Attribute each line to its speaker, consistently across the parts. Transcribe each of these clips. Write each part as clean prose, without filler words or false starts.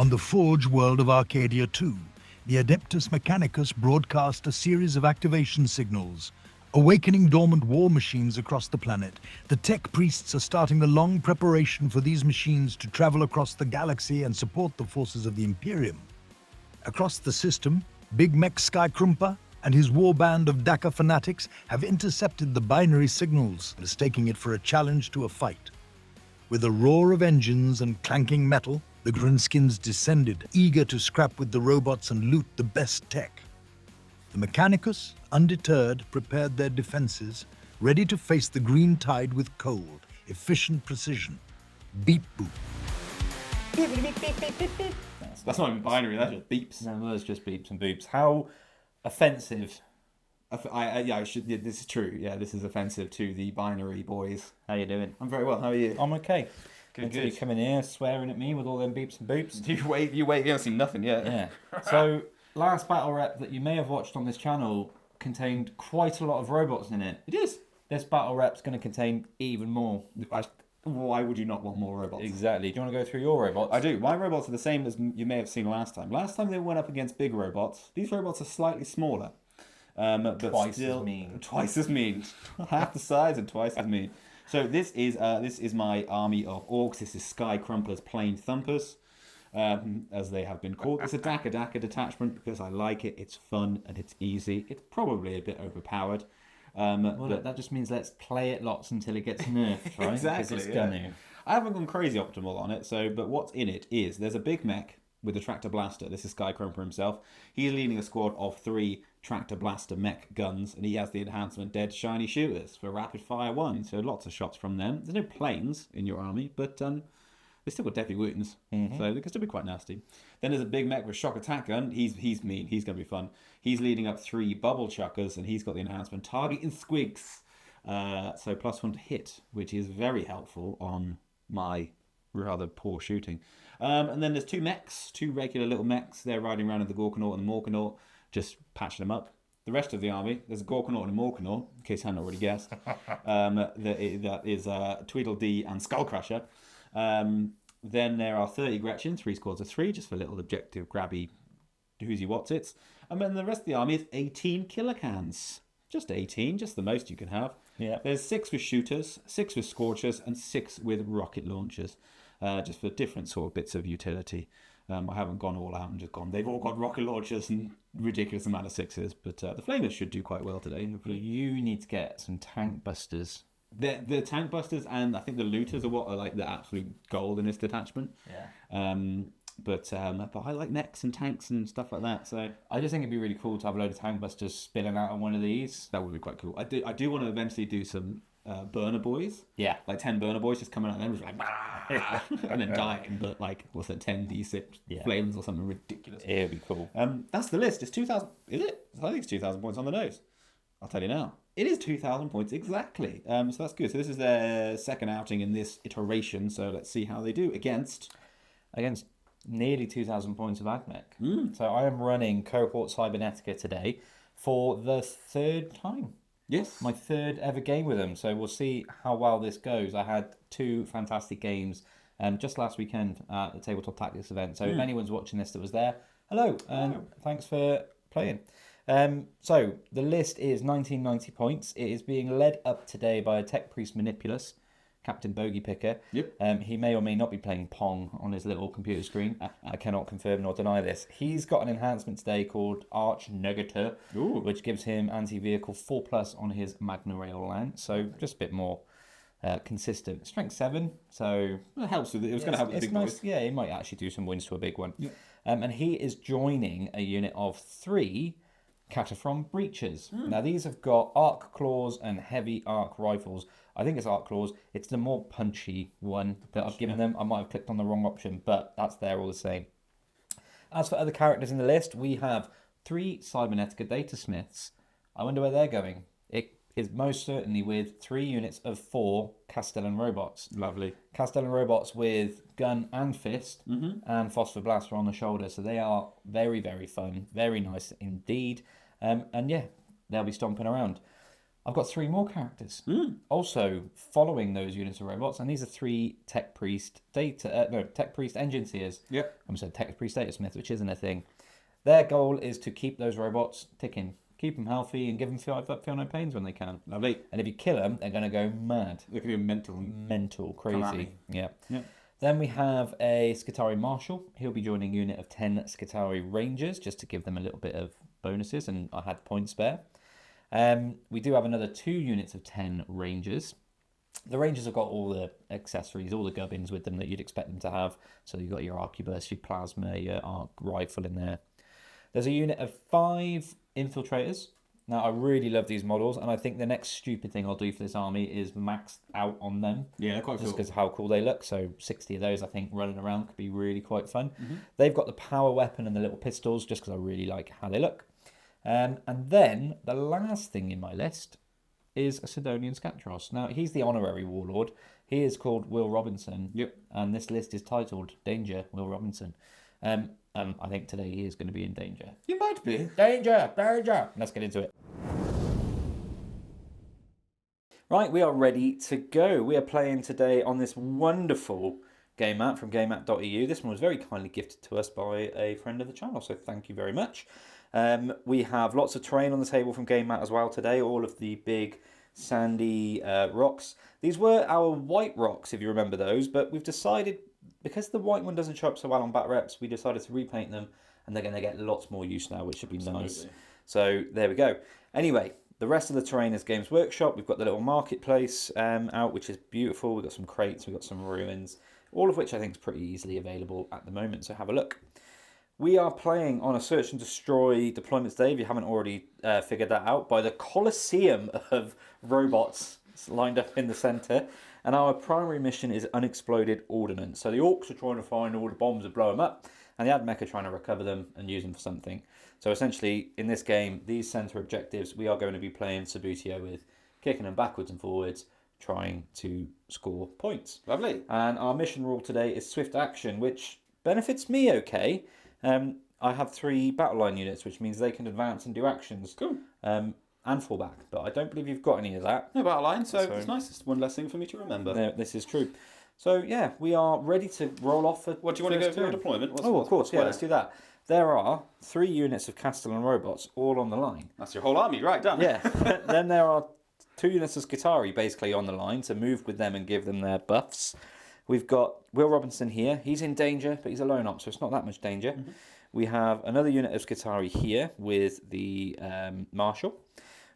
Speaker 1: On the Forge world of Arcadia 2, the Adeptus Mechanicus broadcast a series of activation signals. Awakening dormant war machines across the planet, the tech priests are starting the long preparation for these machines to travel across the galaxy and support the forces of the Imperium. Across the system, Big Mech Sky-Krumpa and his warband of Dakka fanatics have intercepted the binary signals, mistaking it for a challenge to a fight. With a roar of engines and clanking metal, the Grunskins descended, eager to scrap with the robots and loot the best tech. The Mechanicus, undeterred, prepared their defenses, ready to face the green tide with cold, efficient precision. Beep boop.
Speaker 2: That's not even binary, that's just beeps.
Speaker 3: No, that's just beeps and boops. How offensive.
Speaker 2: This is true. Yeah, this is offensive to the binary boys.
Speaker 3: How you doing?
Speaker 2: I'm very well. How are you?
Speaker 3: I'm okay.
Speaker 2: Good,
Speaker 3: Until
Speaker 2: good.
Speaker 3: you come in here swearing at me with all them beeps and boops.
Speaker 2: You wait. You haven't seen nothing yet.
Speaker 3: Yeah. So, last battle rep that you may have watched on this channel contained quite a lot of robots in it.
Speaker 2: It is.
Speaker 3: This battle rep's going to contain even more.
Speaker 2: Why would you not want more robots?
Speaker 3: Exactly. Do you want to go through your robots?
Speaker 2: I do. My robots are the same as you may have seen last time. Last time they went up against big robots. These robots are slightly smaller. But
Speaker 3: Twice
Speaker 2: still,
Speaker 3: as mean.
Speaker 2: Twice as mean. Half the size and twice as mean. So this is my army of orcs. This is Sky-Krumpa's Plain Thumpers, as they have been called. It's a Dakka detachment because I like it. It's fun and it's easy. It's probably a bit overpowered.
Speaker 3: But that just means let's play it lots until it gets nerfed, right?
Speaker 2: Exactly.
Speaker 3: It's
Speaker 2: Yeah.
Speaker 3: gonna.
Speaker 2: I haven't gone crazy optimal on it. But what's in it is there's a big mech with a tractor blaster. This is Sky-Krumpa himself. He's leading a squad of 3 tractor blaster mech guns, and he has the enhancement dead shiny shooters for rapid fire 1. So lots of shots from them. There's no planes in your army, but they still got deadly wounds, so they can still be quite nasty. Then there's a big mech with shock attack gun. He's mean. He's going to be fun. He's leading up 3 bubble chuckers, and he's got the enhancement target in squigs. So +1 to hit, which is very helpful on my rather poor shooting. And then there's 2 mechs, 2 regular little mechs. They're riding around in the Gorkanaut and the Morkanaut, just patching them up. The rest of the army, there's a Gorkanaut and a Morkanaut, in case I hadn't already guessed. That is Tweedledee and Skullcrusher. Then there are 30 Gretchen, 3 squads of 3, just for little objective grabby who's-y what's-its. And then the rest of the army is 18 Killicans. Just 18, just the most you can have.
Speaker 3: Yeah.
Speaker 2: There's 6 with shooters, 6 with scorchers, and 6 with rocket launchers, just for different sort of bits of utility. I haven't gone all out and just gone, they've all got rocket launchers and ridiculous amount of 6s, but the flamers should do quite well today. Hopefully.
Speaker 3: You need to get some tank busters.
Speaker 2: The tank busters and I think the looters are what are like the absolute gold in this detachment.
Speaker 3: Yeah.
Speaker 2: But I like mechs and tanks and stuff like that. So
Speaker 3: I just think it'd be really cool to have a load of tank busters spilling out on one of these.
Speaker 2: that would be quite cool. I do want to eventually do some burner boys.
Speaker 3: Yeah.
Speaker 2: Like 10 burner boys just coming out and just like and then dying, but like what's it, 10d6 flames or something ridiculous.
Speaker 3: It'd be cool.
Speaker 2: That's the list. It's 2,000. Is it? I think it's 2,000 points on the nose. I'll tell you now. It is 2,000 points exactly. So that's good. So this is their second outing in this iteration. So let's see how they do against
Speaker 3: Nearly 2,000 points of Admech. So I am running Cohort Cybernetica today for the 3rd time.
Speaker 2: Yes.
Speaker 3: My 3rd ever game with them. So we'll see how well this goes. I had 2 fantastic games just last weekend at the Tabletop Tactics event. So if anyone's watching this that was there, hello, and thanks for playing. So the list is 1990 points. It is being led up today by a Tech Priest Manipulus, Captain Bogey Picker.
Speaker 2: Yep.
Speaker 3: He may or may not be playing Pong on his little computer screen. I cannot confirm nor deny this. He's got an enhancement today called Arch Negator, which gives him anti-vehicle 4+ on his Magna Rail lance. So just a bit more consistent. Strength 7, so
Speaker 2: it helps with it. It was going to help with the big boys.
Speaker 3: Yeah, he might actually do some wins to a big one. Yeah. And he is joining a unit of 3 Cataphrone Breachers. Now these have got arc claws and heavy arc rifles. I think it's arc claws. It's the more punchy one that I've given them. I might have clicked on the wrong option, but that's there all the same. As for other characters in the list, we have 3 Cybernetica Data Smiths. I wonder where they're going. It is most certainly with 3 units of 4 Castellan robots.
Speaker 2: Lovely.
Speaker 3: Castellan robots with gun and fist and phosphor blaster on the shoulder. So they are very, very fun, very nice indeed. And yeah, they'll be stomping around. I've got 3 more characters. Also following those units of robots, and these are 3 Tech Priest Tech Priest Engine Seers.
Speaker 2: Yep.
Speaker 3: I said Tech Priest Data Smith, which isn't a thing. Their goal is to keep those robots ticking, keep them healthy, and give them feel no pains when they can.
Speaker 2: Lovely.
Speaker 3: And if you kill them, they're going to go mad.
Speaker 2: They can be
Speaker 3: Mental, crazy.
Speaker 2: Calamity.
Speaker 3: Yeah.
Speaker 2: Yep.
Speaker 3: Then we have a Skitarii Marshal. He'll be joining a unit of 10 Skitarii Rangers, just to give them a little bit of bonuses, and I had points spare. We do have another 2 units of 10 Rangers. The Rangers have got all the accessories, all the gubbins with them that you'd expect them to have. So you've got your arquebus, your plasma, your arc rifle in there. There's a unit of 5 Infiltrators. Now, I really love these models, and I think the next stupid thing I'll do for this army is max out on them.
Speaker 2: Yeah, they're quite
Speaker 3: just
Speaker 2: cool.
Speaker 3: because of how cool they look. So 60 of those, I think, running around could be really quite fun. They've got the power weapon and the little pistols, just because I really like how they look. And then the last thing in my list is a Sidonian Scatros. Now, he's the honorary warlord. He is called Will Robinson.
Speaker 2: Yep.
Speaker 3: And this list is titled Danger, Will Robinson. I think today he is going to be in danger.
Speaker 2: You might be.
Speaker 3: Danger! Danger! Let's get into it. Right, we are ready to go. We are playing today on this wonderful game mat from gamemat.eu. This one was very kindly gifted to us by a friend of the channel, so thank you very much. We have lots of terrain on the table from Game Mat as well today, all of the big sandy rocks. These were our white rocks, if you remember those, but we've decided, because the white one doesn't show up so well on bat reps, we decided to repaint them, and they're going to get lots more use now, which should be nice. So there we go. Anyway, the rest of the terrain is Games Workshop. We've got the little marketplace out, which is beautiful. We've got some crates, we've got some ruins, all of which I think is pretty easily available at the moment, so have a look. We are playing on a Search and Destroy deployments day, if you haven't already figured that out, by the Colosseum of robots lined up in the centre. And our primary mission is unexploded ordnance. So the Orks are trying to find all the bombs and blow them up, and the Admech are trying to recover them and use them for something. So essentially, in this game, these centre objectives, we are going to be playing Sabutio with, kicking them backwards and forwards, trying to score points.
Speaker 2: Lovely.
Speaker 3: And our mission rule today is swift action, which benefits me okay. I have 3 battle line units, which means they can advance and do actions.
Speaker 2: Cool.
Speaker 3: And fall back, but I don't believe you've got any of that.
Speaker 2: No battle line, so it's nice. It's one less thing for me to remember.
Speaker 3: This is true. So yeah, we are ready to roll off.
Speaker 2: What do you want to go for a deployment?
Speaker 3: Of course, yeah, let's do that. There are 3 units of Castellan robots all on the line.
Speaker 2: That's your whole army, right? Done.
Speaker 3: Yeah. Then there are 2 units of Skitarii basically on the line to move with them and give them their buffs. We've got Will Robinson here. He's in danger, but he's a lone op, so it's not that much danger. We have another unit of Skitarii here with the Marshal.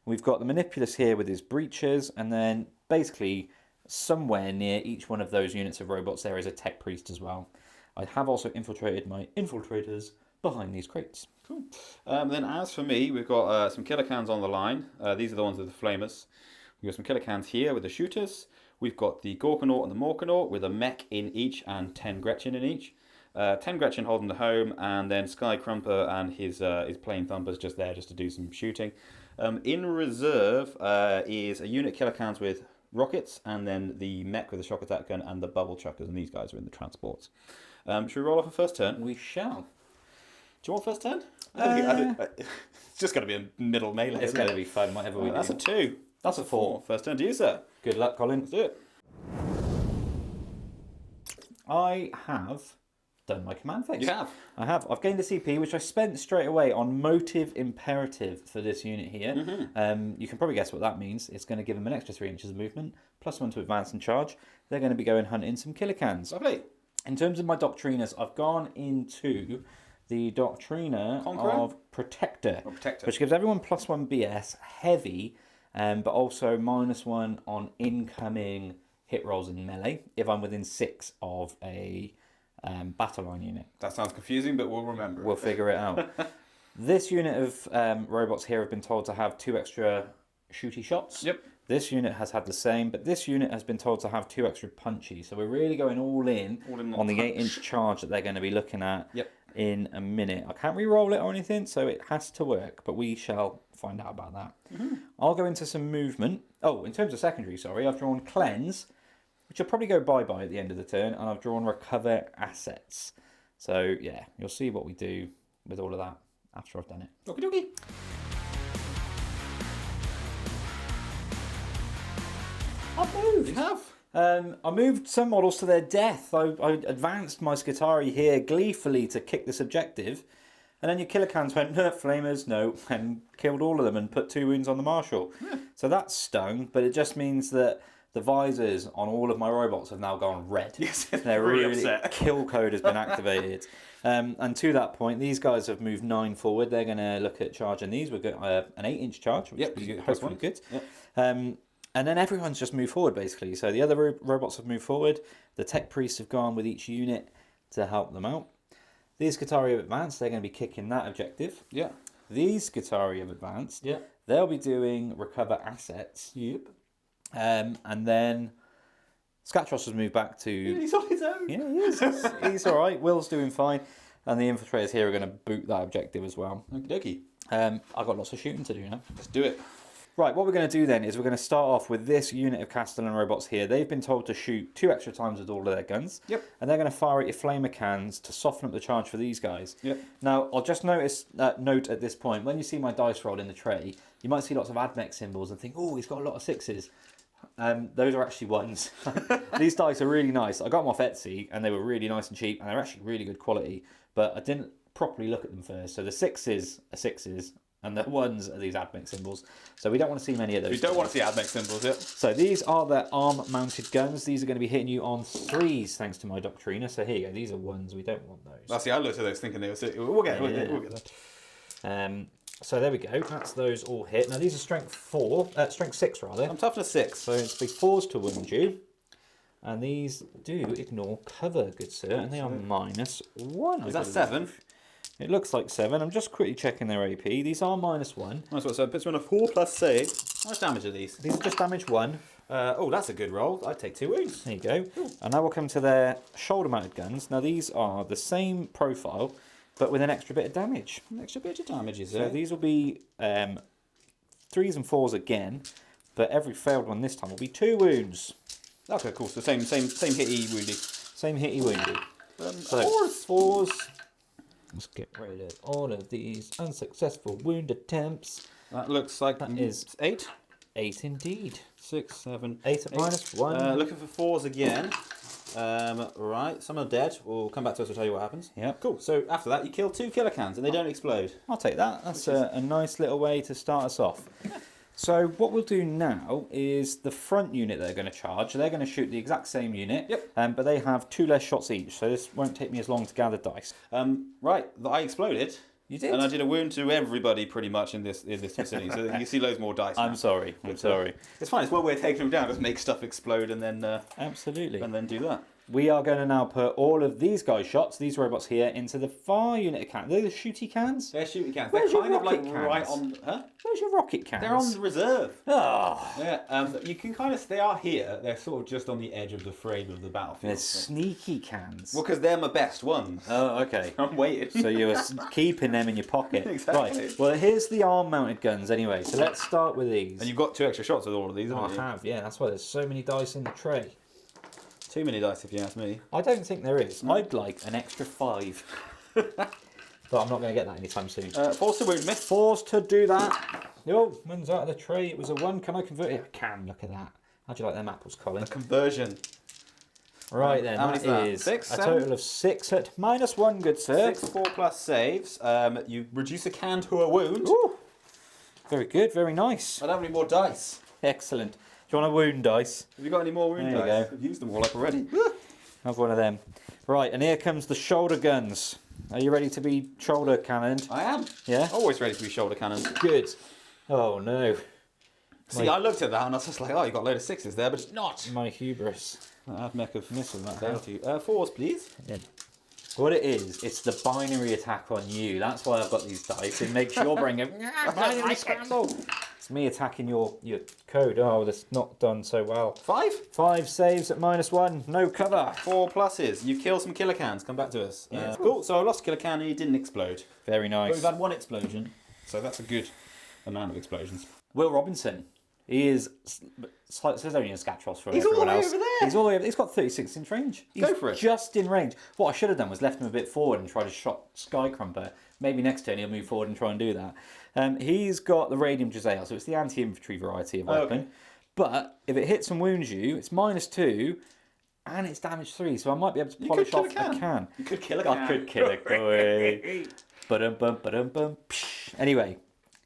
Speaker 3: We've got the Manipulus here with his breaches, and then basically somewhere near each one of those units of robots there is a Tech Priest as well. I have also infiltrated my infiltrators behind these crates.
Speaker 2: Cool. Then as for me, we've got some killer cans on the line. These are the ones with the flamers. We've got some killer cans here with the shooters. We've got the Gorkanaut and the Morkanaut with a mech in each and 10 Gretchen in each. 10 Gretchen holding the home, and then Sky-Krumpa and his plane thumpers just there just to do some shooting. In reserve is a unit killer cans with rockets, and then the mech with the shock attack gun and the bubble chuckers, and these guys are in the transports. Should we roll off a first turn?
Speaker 3: We shall.
Speaker 2: Do you want first turn? It's just going to be a middle melee.
Speaker 3: It's going to be fun, whatever we do.
Speaker 2: That's a 2.
Speaker 3: That's a 4.
Speaker 2: First turn to you, sir.
Speaker 3: Good luck, Colin.
Speaker 2: Let's do it.
Speaker 3: I have done my command phase.
Speaker 2: You have.
Speaker 3: I have. I've gained a CP, which I spent straight away on Motive Imperative for this unit here. You can probably guess what that means. It's going to give them an extra 3 inches of movement, +1 to advance and charge. They're going to be going hunting some killer cans.
Speaker 2: Lovely.
Speaker 3: In terms of my Doctriners, I've gone into the Doctriner of Protector, which gives everyone +1 BS, heavy, but also -1 on incoming hit rolls in melee if I'm within 6 of a battle line unit.
Speaker 2: That sounds confusing, but we'll remember.
Speaker 3: We'll figure it out. This unit of robots here have been told to have 2 extra shooty shots.
Speaker 2: Yep.
Speaker 3: This unit has had the same, but this unit has been told to have 2 extra punchy. So we're really going all in on the 8-inch charge that they're going to be looking at in a minute. I can't re-roll it or anything, so it has to work, but we shall find out about that. I'll go into some movement. Oh, in terms of secondary, sorry, I've drawn Cleanse, which will probably go bye-bye at the end of the turn, and I've drawn Recover Assets. So, yeah, you'll see what we do with all of that after I've done it.
Speaker 2: Okie dokie.
Speaker 3: I've moved.
Speaker 2: You have.
Speaker 3: I moved some models to their death. I advanced my Skitarii here gleefully to kick this objective. And then your Killicans went, no, flamers, no, and killed all of them and put 2 wounds on the Marshal. Yeah. So that stung, but it just means that the visors on all of my robots have now gone red.
Speaker 2: Yes,
Speaker 3: they're really upset. Kill code has been activated. And to that point, these guys have moved 9 forward. They're going to look at charging these. We've got an 8-inch charge, which is hopefully good. Yep. And then everyone's just moved forward, basically. So the other robots have moved forward. The tech priests have gone with each unit to help them out. These Skitarii have advanced. They're going to be kicking that objective.
Speaker 2: Yeah.
Speaker 3: These Skitarii have advanced.
Speaker 2: Yeah.
Speaker 3: They'll be doing recover assets.
Speaker 2: Yep.
Speaker 3: And then Skatros has moved back to...
Speaker 2: Yeah, he's on his own.
Speaker 3: Yeah, he is. He's all right. Will's doing fine. And the infiltrators here are going to boot that objective as well.
Speaker 2: Okie dokie.
Speaker 3: I've got lots of shooting to do now.
Speaker 2: Let's do it.
Speaker 3: Right, what we're going to do then is we're going to start off with this unit of Castellan robots here. They've been told to shoot 2 extra times with all of their guns.
Speaker 2: Yep.
Speaker 3: And they're going to fire at your flamer cans to soften up the charge for these guys.
Speaker 2: Yep.
Speaker 3: Now, I'll just note at this point, when you see my dice roll in the tray, you might see lots of Admech symbols and think, oh, he's got a lot of 6s. Those are actually 1s. These dice are really nice. I got them off Etsy and they were really nice and cheap and they're actually really good quality, but I didn't properly look at them first. So the 6s are 6s. And the 1s are these Admech symbols. So we don't want to see many of those.
Speaker 2: We don't want to see Admech symbols, yeah.
Speaker 3: So these are the arm-mounted guns. These are going to be hitting you on 3s, thanks to my Doctrina. So here you go. These are 1s. We don't want those.
Speaker 2: That's the I looked at those thinking they were... We'll get
Speaker 3: that. So there we go. That's those all hit. Now these are strength 6 rather.
Speaker 2: I'm toughness 6.
Speaker 3: So it's big 4s to wound you. And these do ignore cover, good sir. And they are -1.
Speaker 2: Is that 7?
Speaker 3: It looks like 7. I'm just quickly checking their AP. These are -1.
Speaker 2: Nice one. So it puts you on a 4+ save. How much damage are these?
Speaker 3: These are just damage 1.
Speaker 2: Oh, that's a good roll. I'd take 2 wounds.
Speaker 3: There you go. Ooh. And now we'll come to their shoulder-mounted guns. Now these are the same profile, but with an extra bit of damage.
Speaker 2: An extra bit of damage, is
Speaker 3: So
Speaker 2: it?
Speaker 3: these will be 3s and 4s again, but every failed one this time will be 2 wounds.
Speaker 2: Okay, cool. So same hitty woundy.
Speaker 3: Same hitty woundy. So 4s. Let's get rid of all of these unsuccessful wound attempts.
Speaker 2: That looks like
Speaker 3: that is
Speaker 2: 8.
Speaker 3: 8 indeed.
Speaker 2: 6, 7,
Speaker 3: 8 at -1.
Speaker 2: Looking for 4s again. Right, some are dead. We'll come back to us. We'll tell you what happens.
Speaker 3: Yeah.
Speaker 2: Cool. So after that, you kill 2 Killicans and they don't explode.
Speaker 3: I'll take that. That's a nice little way to start us off. So what we'll do now is the front unit they're going to charge. They're going to shoot the exact same unit,
Speaker 2: yep.
Speaker 3: But they have 2 less shots each, so this won't take me as long to gather dice.
Speaker 2: Right, I exploded.
Speaker 3: You did?
Speaker 2: And I did a wound to everybody pretty much in this vicinity, so you see loads more dice now.
Speaker 3: I'm sorry.
Speaker 2: It's fine, it's one way of taking them down, just make stuff explode and then...
Speaker 3: Absolutely.
Speaker 2: And then do that.
Speaker 3: We are going to now put all of these guys' shots, these robots here, into the far unit of cans. They're the shooty cans?
Speaker 2: They're shooty cans.
Speaker 3: Where's
Speaker 2: They're kind
Speaker 3: your
Speaker 2: of like
Speaker 3: rocket
Speaker 2: right
Speaker 3: cans?
Speaker 2: on... Huh?
Speaker 3: Where's your rocket cans?
Speaker 2: They're on the reserve.
Speaker 3: Oh.
Speaker 2: Yeah, you can kind of... They are here. They're sort of just on the edge of the frame of the battlefield.
Speaker 3: They're sneaky cans.
Speaker 2: Well, because they're my best ones.
Speaker 3: Oh, okay.
Speaker 2: I'm waiting.
Speaker 3: So you were keeping them in your pocket.
Speaker 2: Exactly.
Speaker 3: Right. Well, here's the arm-mounted guns anyway. So let's start with these.
Speaker 2: And you've got 2 extra shots with all of these,
Speaker 3: I
Speaker 2: haven't you?
Speaker 3: have, yeah. That's why there's so many dice in the tray.
Speaker 2: Too many dice, if you ask me.
Speaker 3: I don't think there is. I'd like an extra 5. But I'm not going to get that anytime soon.
Speaker 2: 4s to wound me.
Speaker 3: 4s to do that. Oh, one's out of the tray. It was a 1. Can I convert it? I can. Look at that. How'd you like them apples, Colin?
Speaker 2: A conversion.
Speaker 3: Right then,
Speaker 2: How many
Speaker 3: that
Speaker 2: is
Speaker 3: is
Speaker 2: that? 6,
Speaker 3: a
Speaker 2: 7?
Speaker 3: total of 6 at -1, good sir.
Speaker 2: 6 4+ saves. You reduce a can to a wound.
Speaker 3: Ooh. Very good, very nice.
Speaker 2: I don't have any more dice.
Speaker 3: Excellent. Do you want a wound dice?
Speaker 2: Have you got any more wound
Speaker 3: There you
Speaker 2: dice?
Speaker 3: go.
Speaker 2: I've used them all up already.
Speaker 3: Have one of them. Right, and here comes the shoulder guns. Are you ready to be shoulder cannoned?
Speaker 2: I am.
Speaker 3: Yeah?
Speaker 2: Always ready to be shoulder cannons.
Speaker 3: Good. Oh no.
Speaker 2: See, I looked at that and I was just like, oh, you got a load of 6s there, but it's not.
Speaker 3: My hubris.
Speaker 2: Admech of
Speaker 3: Missing that
Speaker 2: down
Speaker 3: out.
Speaker 2: to you. 4s, please.
Speaker 3: Yeah. What it is, it's the binary attack on you. That's why I've got these dice. It makes your brain go, binary scramble. It's me attacking your code. Oh, that's not done so well.
Speaker 2: 5?
Speaker 3: 5 saves at -1. No cover.
Speaker 2: 4 pluses. You kill some Killicans. Come back to us.
Speaker 3: Yeah.
Speaker 2: Cool. So I lost a Killican and he didn't explode.
Speaker 3: Very
Speaker 2: But
Speaker 3: nice.
Speaker 2: we've had 1 explosion. So that's a good amount of explosions.
Speaker 3: Will Robinson. He is, says only in Skatros for
Speaker 2: He's all
Speaker 3: everyone
Speaker 2: the way
Speaker 3: else.
Speaker 2: over there.
Speaker 3: He's all the way over. He's got 36 inch range. He's
Speaker 2: Go for it.
Speaker 3: Just in range. What I should have done was left him a bit forward and tried to shot Sky-Krumpa. Maybe next turn he'll move forward and try and do that. He's got the Radium Giselle, so it's the anti-infantry variety of weapon.
Speaker 2: Okay.
Speaker 3: But if it hits and wounds you, it's -2, and it's damage 3. So I might be able to polish off a can.
Speaker 2: You could kill a can.
Speaker 3: I could kill a can. Ba-dum-bum. Anyway,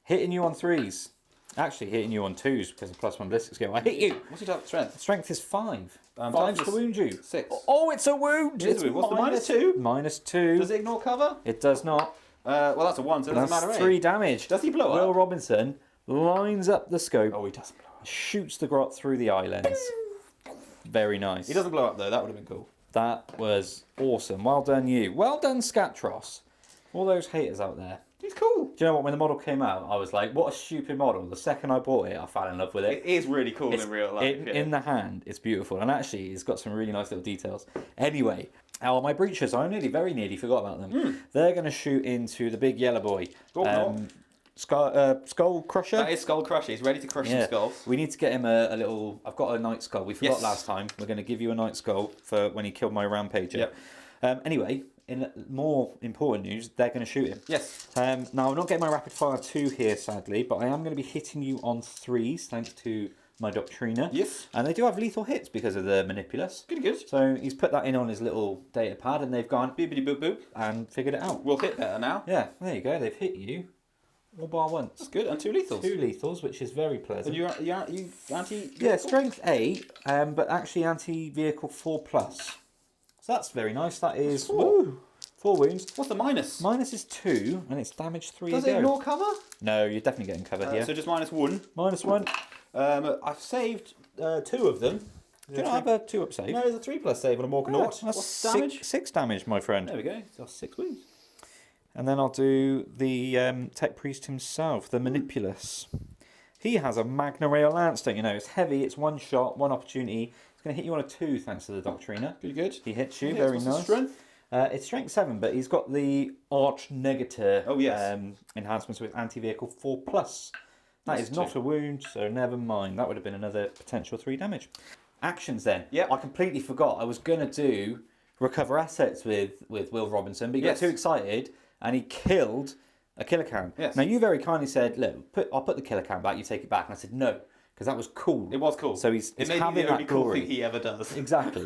Speaker 3: hitting you on 3s. Actually, hitting you on 2s because of +1 ballistic skill. I hit you.
Speaker 2: What's your strength?
Speaker 3: Strength is 5. 5
Speaker 2: times
Speaker 3: to wound you.
Speaker 2: 6.
Speaker 3: Oh, it's a wound.
Speaker 2: It's what's the -2?
Speaker 3: -2.
Speaker 2: Does it ignore cover?
Speaker 3: It does not.
Speaker 2: Well, that's a 1, so it doesn't
Speaker 3: That's
Speaker 2: matter.
Speaker 3: 3 damage.
Speaker 2: Does he blow up?
Speaker 3: Will Robinson lines up the scope,
Speaker 2: Oh, he doesn't blow up.
Speaker 3: shoots the grot through the eye lens. Very nice.
Speaker 2: He doesn't blow up though. That would have been cool.
Speaker 3: That was awesome. Well done, you. Well done, Scatros. All those haters out there.
Speaker 2: He's cool.
Speaker 3: Do you know what? When the model came out, I was like, what a stupid model. The second I bought it, I fell in love with it.
Speaker 2: It is really cool in real life.
Speaker 3: In the hand, it's beautiful. And actually, it's got some really nice little details. Anyway, my breaches, I very nearly forgot about them. They're going to shoot into the big yellow boy. Skull Crusher.
Speaker 2: That is Skull Crusher. He's ready to crush some skulls.
Speaker 3: We need to get him a little... I've got a Night Skull. We forgot
Speaker 2: Yes.
Speaker 3: last time. We're going to give you a Night Skull for when he killed my Rampager.
Speaker 2: Yep.
Speaker 3: Anyway, in more important news, they're going to shoot him.
Speaker 2: Yes.
Speaker 3: Now, I'm not getting my Rapid Fire 2 here, sadly, but I am going to be hitting you on 3s, thanks to my Doctrina.
Speaker 2: Yes.
Speaker 3: And they do have lethal hits because of the Manipulus.
Speaker 2: Pretty good.
Speaker 3: So he's put that in on his little data pad, and they've gone
Speaker 2: Bibbidi boop boop.
Speaker 3: and figured it out.
Speaker 2: We'll hit better now.
Speaker 3: Yeah, there you go. They've hit you all bar once.
Speaker 2: That's good. And 2 lethals.
Speaker 3: 2 lethals, which is very
Speaker 2: And
Speaker 3: pleasant.
Speaker 2: you anti?
Speaker 3: Yeah, strength 8, but actually anti-vehicle 4+. So that's very nice. That is 4 wounds.
Speaker 2: What's the minus?
Speaker 3: Minus is 2, and it's damage 3
Speaker 2: Does
Speaker 3: again.
Speaker 2: it ignore cover?
Speaker 3: No, you're definitely getting covered here.
Speaker 2: So just -1.
Speaker 3: -1.
Speaker 2: I've saved 2 of them.
Speaker 3: Do you not have a 2-up save?
Speaker 2: No, there's a 3+ save on a Morganaut.
Speaker 3: That's
Speaker 2: What's damage?
Speaker 3: 6 damage, my friend.
Speaker 2: There we go. So 6 wounds.
Speaker 3: And then I'll do the Tech Priest himself, the Manipulus. He has a Magna Rail Lance, don't you know? It's heavy, it's 1 shot, 1 opportunity. It's going to hit you on a 2 thanks to the Doctrina.
Speaker 2: Pretty good.
Speaker 3: He hits you,
Speaker 2: Yes,
Speaker 3: very
Speaker 2: what's
Speaker 3: nice.
Speaker 2: his strength?
Speaker 3: It's strength 7, but he's got the Arch Negator enhancements with anti-vehicle 4+. That is not a wound, so never mind. That would have been another potential 3 damage. Actions then.
Speaker 2: Yep.
Speaker 3: I completely forgot. I was going to do recover assets with Will Robinson, but he got too excited and he killed a killer can.
Speaker 2: Yes.
Speaker 3: Now, you very kindly said, look, I'll put the killer can back, you take it back. And I said, no, because that was cool.
Speaker 2: It was cool.
Speaker 3: So he's
Speaker 2: it may
Speaker 3: having
Speaker 2: be the only
Speaker 3: that
Speaker 2: cool
Speaker 3: glory.
Speaker 2: thing he ever does.
Speaker 3: Exactly.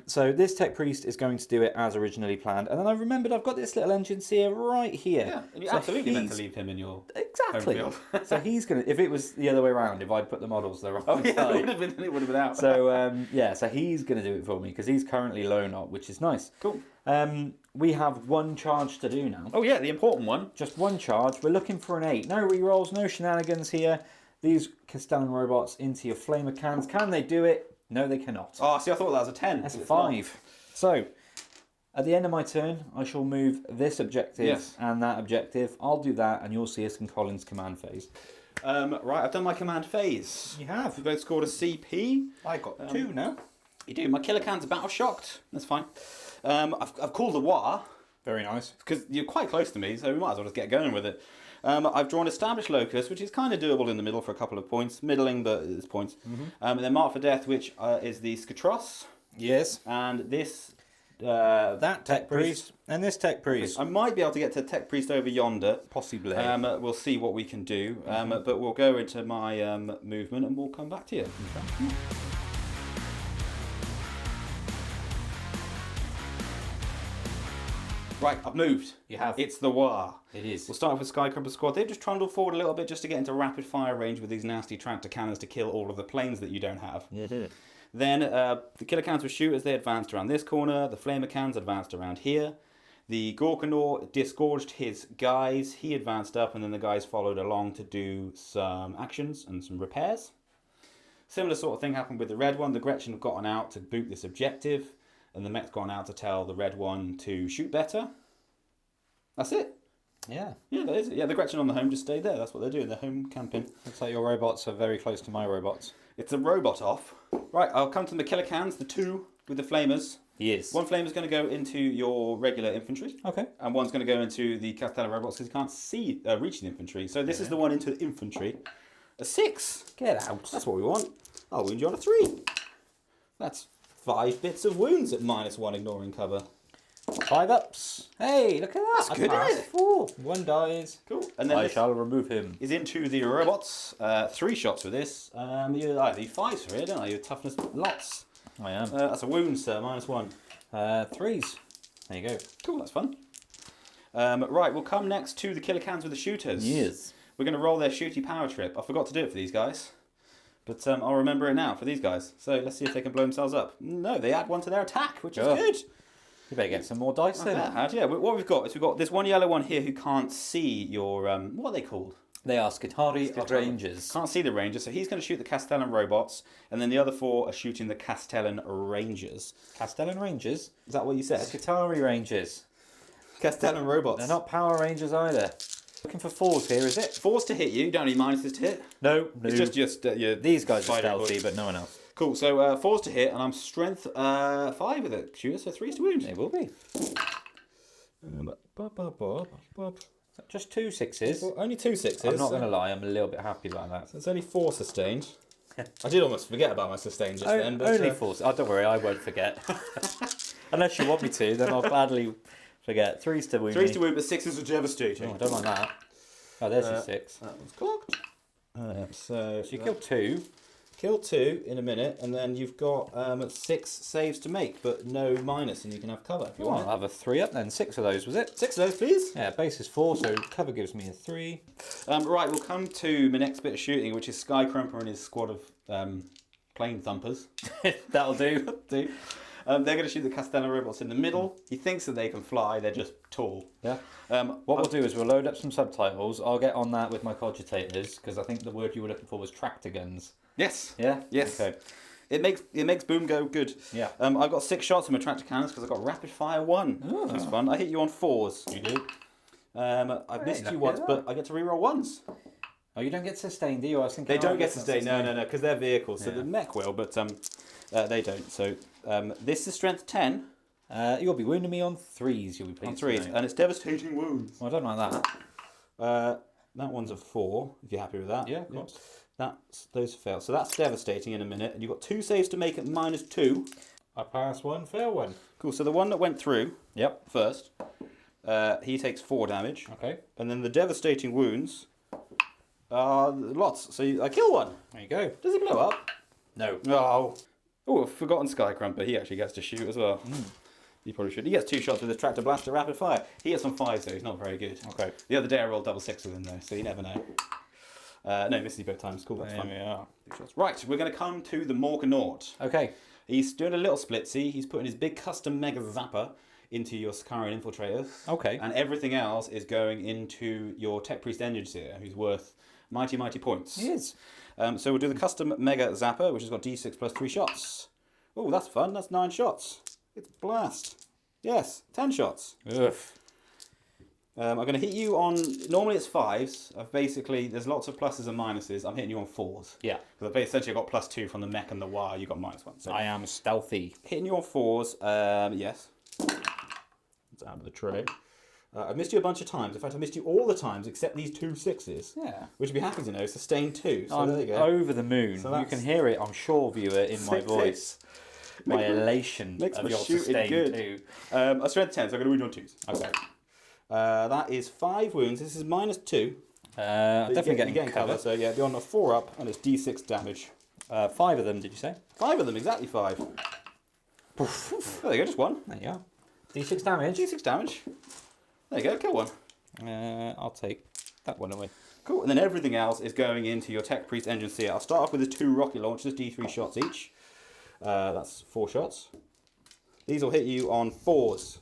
Speaker 3: So this Tech Priest is going to do it as originally planned. And then I remembered I've got this little engine seer right here.
Speaker 2: Yeah, and you
Speaker 3: So
Speaker 2: absolutely meant to
Speaker 3: he's-
Speaker 2: leave him in your
Speaker 3: Exactly.
Speaker 2: home field.
Speaker 3: So he's going to, if it was the other way around, if I'd put the models the wrong
Speaker 2: Oh yeah,
Speaker 3: side.
Speaker 2: it would have been out.
Speaker 3: So so he's going to do it for me because he's currently lone op, which is nice.
Speaker 2: Cool.
Speaker 3: We have 1 charge to do now.
Speaker 2: Oh yeah, the important one.
Speaker 3: Just 1 charge. We're looking for an 8. No rerolls, no shenanigans here. These Castellan robots into your flamer cans. Can they do it? No, they cannot.
Speaker 2: Oh, see, I thought that was a 10.
Speaker 3: That's a
Speaker 2: It's
Speaker 3: 5. So, at the end of my turn, I shall move this objective
Speaker 2: Yes.
Speaker 3: and that objective. I'll do that, and you'll see us in Colin's command phase.
Speaker 2: Right, I've done my command phase.
Speaker 3: You have.
Speaker 2: We both scored a CP.
Speaker 3: I got 2 now.
Speaker 2: You do. My killer can's battle shocked. That's fine. I've called the war
Speaker 3: Very nice.
Speaker 2: because you're quite close to me, so we might as well just get going with it. I've drawn established locus, which is kind of doable in the middle for a couple of points, middling, but it's points. And then mark for death, which is the Skatros,
Speaker 3: Yes.
Speaker 2: and this.
Speaker 3: That Tech Priest and this Tech Priest.
Speaker 2: I might be able to get to Tech Priest over yonder.
Speaker 3: Possibly.
Speaker 2: We'll see what we can do, but we'll go into my movement and we'll come back to you. Right, I've moved.
Speaker 3: You have.
Speaker 2: It's the war.
Speaker 3: It is.
Speaker 2: We'll start off with Sky-Krumpa squad. They've just trundled forward a little bit just to get into rapid fire range with these nasty tractor cannons to kill all of the planes that you don't have.
Speaker 3: Yeah, it is.
Speaker 2: Then the killer cans with shooters, they advanced around this corner. The flamer cans advanced around here. The Gorkanor disgorged his guys. He advanced up, and then the guys followed along to do some actions and some repairs. Similar sort of thing happened with the red one. The Gretchen have gotten out to boot this objective, and the mech's gone out to tell the red one to shoot better. That's it.
Speaker 3: Yeah.
Speaker 2: Yeah, that is it. Yeah, the Gretchen on the home just stayed there. That's what they're doing. They're home camping.
Speaker 3: Looks like your robots are very close to my robots.
Speaker 2: It's a robot off. Right, I'll come to the killer cans, the 2 with the flamers.
Speaker 3: Yes.
Speaker 2: One flamer's going to go into your regular infantry.
Speaker 3: Okay.
Speaker 2: And one's going to go into the Castellan robots because you can't reach the infantry. So this is the one into the infantry. A 6.
Speaker 3: Get out.
Speaker 2: That's what we want. I'll wound you on a 3. That's 5 bits of wounds at -1, ignoring cover.
Speaker 3: 5 ups. Hey, look at that.
Speaker 2: That's good, isn't it?
Speaker 3: 4. 1 dies.
Speaker 2: Cool. And then
Speaker 3: I
Speaker 2: this
Speaker 3: shall remove him.
Speaker 2: is into the robots. 3 shots with this. You need 5s for it, don't I? Your toughness lots.
Speaker 3: I am.
Speaker 2: That's a wound, sir. -1.
Speaker 3: 3s. There you go.
Speaker 2: Cool, that's fun. Right, we'll come next to the killer cans with the shooters.
Speaker 3: Yes.
Speaker 2: We're going to roll their shooty power trip. I forgot to do it for these guys. But I'll remember it now for these guys. So let's see if they can blow themselves up. No, they add 1 to their attack, which is good.
Speaker 3: You better get some more dice then.
Speaker 2: Yeah, what we've got is we've got this one yellow one here who can't see your... what are they called?
Speaker 3: They are Skitari Rangers.
Speaker 2: Can't see the Rangers, so he's going to shoot the Castellan robots, and then the other 4 are shooting the Castellan Rangers.
Speaker 3: Castellan Rangers?
Speaker 2: Is that what you said?
Speaker 3: Skitari Rangers.
Speaker 2: Castellan robots.
Speaker 3: They're not Power Rangers either. Looking for 4s here, is it?
Speaker 2: 4s to hit you, you don't need minuses to hit.
Speaker 3: No.
Speaker 2: It's just your...
Speaker 3: These guys are
Speaker 2: spider
Speaker 3: stealthy,
Speaker 2: boys.
Speaker 3: but no one else.
Speaker 2: Cool, so 4s to hit, and I'm strength 5 with it, shooter, so 3s to wound.
Speaker 3: They will be. Just 2 6s.
Speaker 2: Well, only 2 6s.
Speaker 3: I'm not going to lie, I'm a little bit happy about that.
Speaker 2: So it's only 4 sustained. I did almost forget about my sustained just then. But,
Speaker 3: only 4. Oh, don't worry, I won't forget. Unless you want me to, then I'll gladly forget. 3s to wound.
Speaker 2: 3s to wound, but 6s are devastating.
Speaker 3: Oh, I don't like that. Oh, there's your 6.
Speaker 2: That one's cocked. So
Speaker 3: You killed 2.
Speaker 2: Kill 2 in a minute, and then you've got 6 saves to make, but no minus, and you can have cover if you
Speaker 3: I'll
Speaker 2: want.
Speaker 3: have a 3 up then. 6 of those, was it?
Speaker 2: 6 of those, please.
Speaker 3: Yeah, base is 4, so cover gives me a 3.
Speaker 2: Right, we'll come to my next bit of shooting, which is Sky-Krumpa and his squad of plane thumpers.
Speaker 3: That'll do.
Speaker 2: They're going to shoot the Castellan robots in the middle. He thinks that they can fly, they're just tall.
Speaker 3: Yeah. What we'll do is we'll load up some subtitles. I'll get on that with my cogitators, because I think the word you were looking for was tractor guns.
Speaker 2: Yes.
Speaker 3: Yeah?
Speaker 2: Yes.
Speaker 3: Okay.
Speaker 2: It makes boom go good.
Speaker 3: Yeah.
Speaker 2: I've got 6 shots in my tractor cannons because I've got rapid fire 1.
Speaker 3: Oh.
Speaker 2: That's fun. I hit you on 4s.
Speaker 3: You do?
Speaker 2: I've missed you once, but I get to reroll 1s.
Speaker 3: Oh, you don't get sustained, do you? I was thinking
Speaker 2: They don't get sustained. No, because they're vehicles. So
Speaker 3: Yeah.
Speaker 2: the mech will, but they don't. So this is strength 10
Speaker 3: You'll be wounding me on 3s, you'll be pleased
Speaker 2: on 3s,
Speaker 3: to know.
Speaker 2: and it's devastating wounds.
Speaker 3: Well, I don't like that.
Speaker 2: That one's a 4. If you're happy with that.
Speaker 3: Yeah, of course.
Speaker 2: Those fail. So that's devastating in a minute, and you've got 2 saves to make at -2.
Speaker 3: I pass 1, fail 1.
Speaker 2: Cool. So the one that went through
Speaker 3: Yep.
Speaker 2: first, he takes 4 damage.
Speaker 3: Okay.
Speaker 2: And then the devastating wounds are lots. So I kill 1.
Speaker 3: There you go.
Speaker 2: Does he blow up?
Speaker 3: No.
Speaker 2: Oh, I've forgotten Sky-Krumpa. He actually gets to shoot as well. He probably should. He gets 2 shots with his tractor blaster rapid fire. He gets some 5s though. He's not very good.
Speaker 3: Okay.
Speaker 2: The other day I rolled double 6 with him though, so you never know. No, misses both times. Cool, that's
Speaker 3: There
Speaker 2: fun.
Speaker 3: we are.
Speaker 2: 2 shots. Right, we're going to come to the Morganaut.
Speaker 3: Okay.
Speaker 2: He's doing a little splitsy. He's putting his big custom mega zapper into your Sicarian infiltrators.
Speaker 3: Okay.
Speaker 2: And everything else is going into your Tech Priest Engineer, who's worth mighty points.
Speaker 3: He is.
Speaker 2: So we'll do the custom mega zapper, which has got d6 plus 3 shots. Oh, that's fun. That's 9 shots. It's blast. Yes, 10 shots.
Speaker 3: Ugh.
Speaker 2: I'm going to hit you on... Normally it's 5s. There's lots of pluses and minuses. I'm hitting you on 4s.
Speaker 3: Yeah.
Speaker 2: Because I've essentially got +2 from the mech and the wire. You got -1. So
Speaker 3: I am stealthy.
Speaker 2: hitting you on 4s. Yes. It's out of the tray. I've missed you a bunch of times. In fact, I missed you all the times except these 2 6s.
Speaker 3: Yeah.
Speaker 2: Which you'd be happy to know. Sustained 2. So
Speaker 3: I'm
Speaker 2: there you go.
Speaker 3: over the moon.
Speaker 2: So
Speaker 3: You
Speaker 2: that's-
Speaker 3: can hear it, I'm sure, viewer, in my
Speaker 2: 6
Speaker 3: voice. My elation
Speaker 2: makes
Speaker 3: of
Speaker 2: my
Speaker 3: your
Speaker 2: shooting
Speaker 3: sustained
Speaker 2: good.
Speaker 3: 2.
Speaker 2: A strength 10, so I'm going to wound you on 2s. Okay. That is 5 wounds. This is -2.
Speaker 3: Definitely
Speaker 2: You're
Speaker 3: getting cover.
Speaker 2: So yeah, you're on a 4 up, and it's d6 damage.
Speaker 3: 5 of them, did you say?
Speaker 2: 5 of them, exactly 5. There you go, just 1.
Speaker 3: There you are. D6 damage.
Speaker 2: D6 damage. There you go, kill 1.
Speaker 3: I'll take that one away.
Speaker 2: Cool, and then everything else is going into your Tech Priest Engine Seer. I'll start off with the 2 rocket launchers, d3 shots each. That's 4 shots. These will hit you on 4s.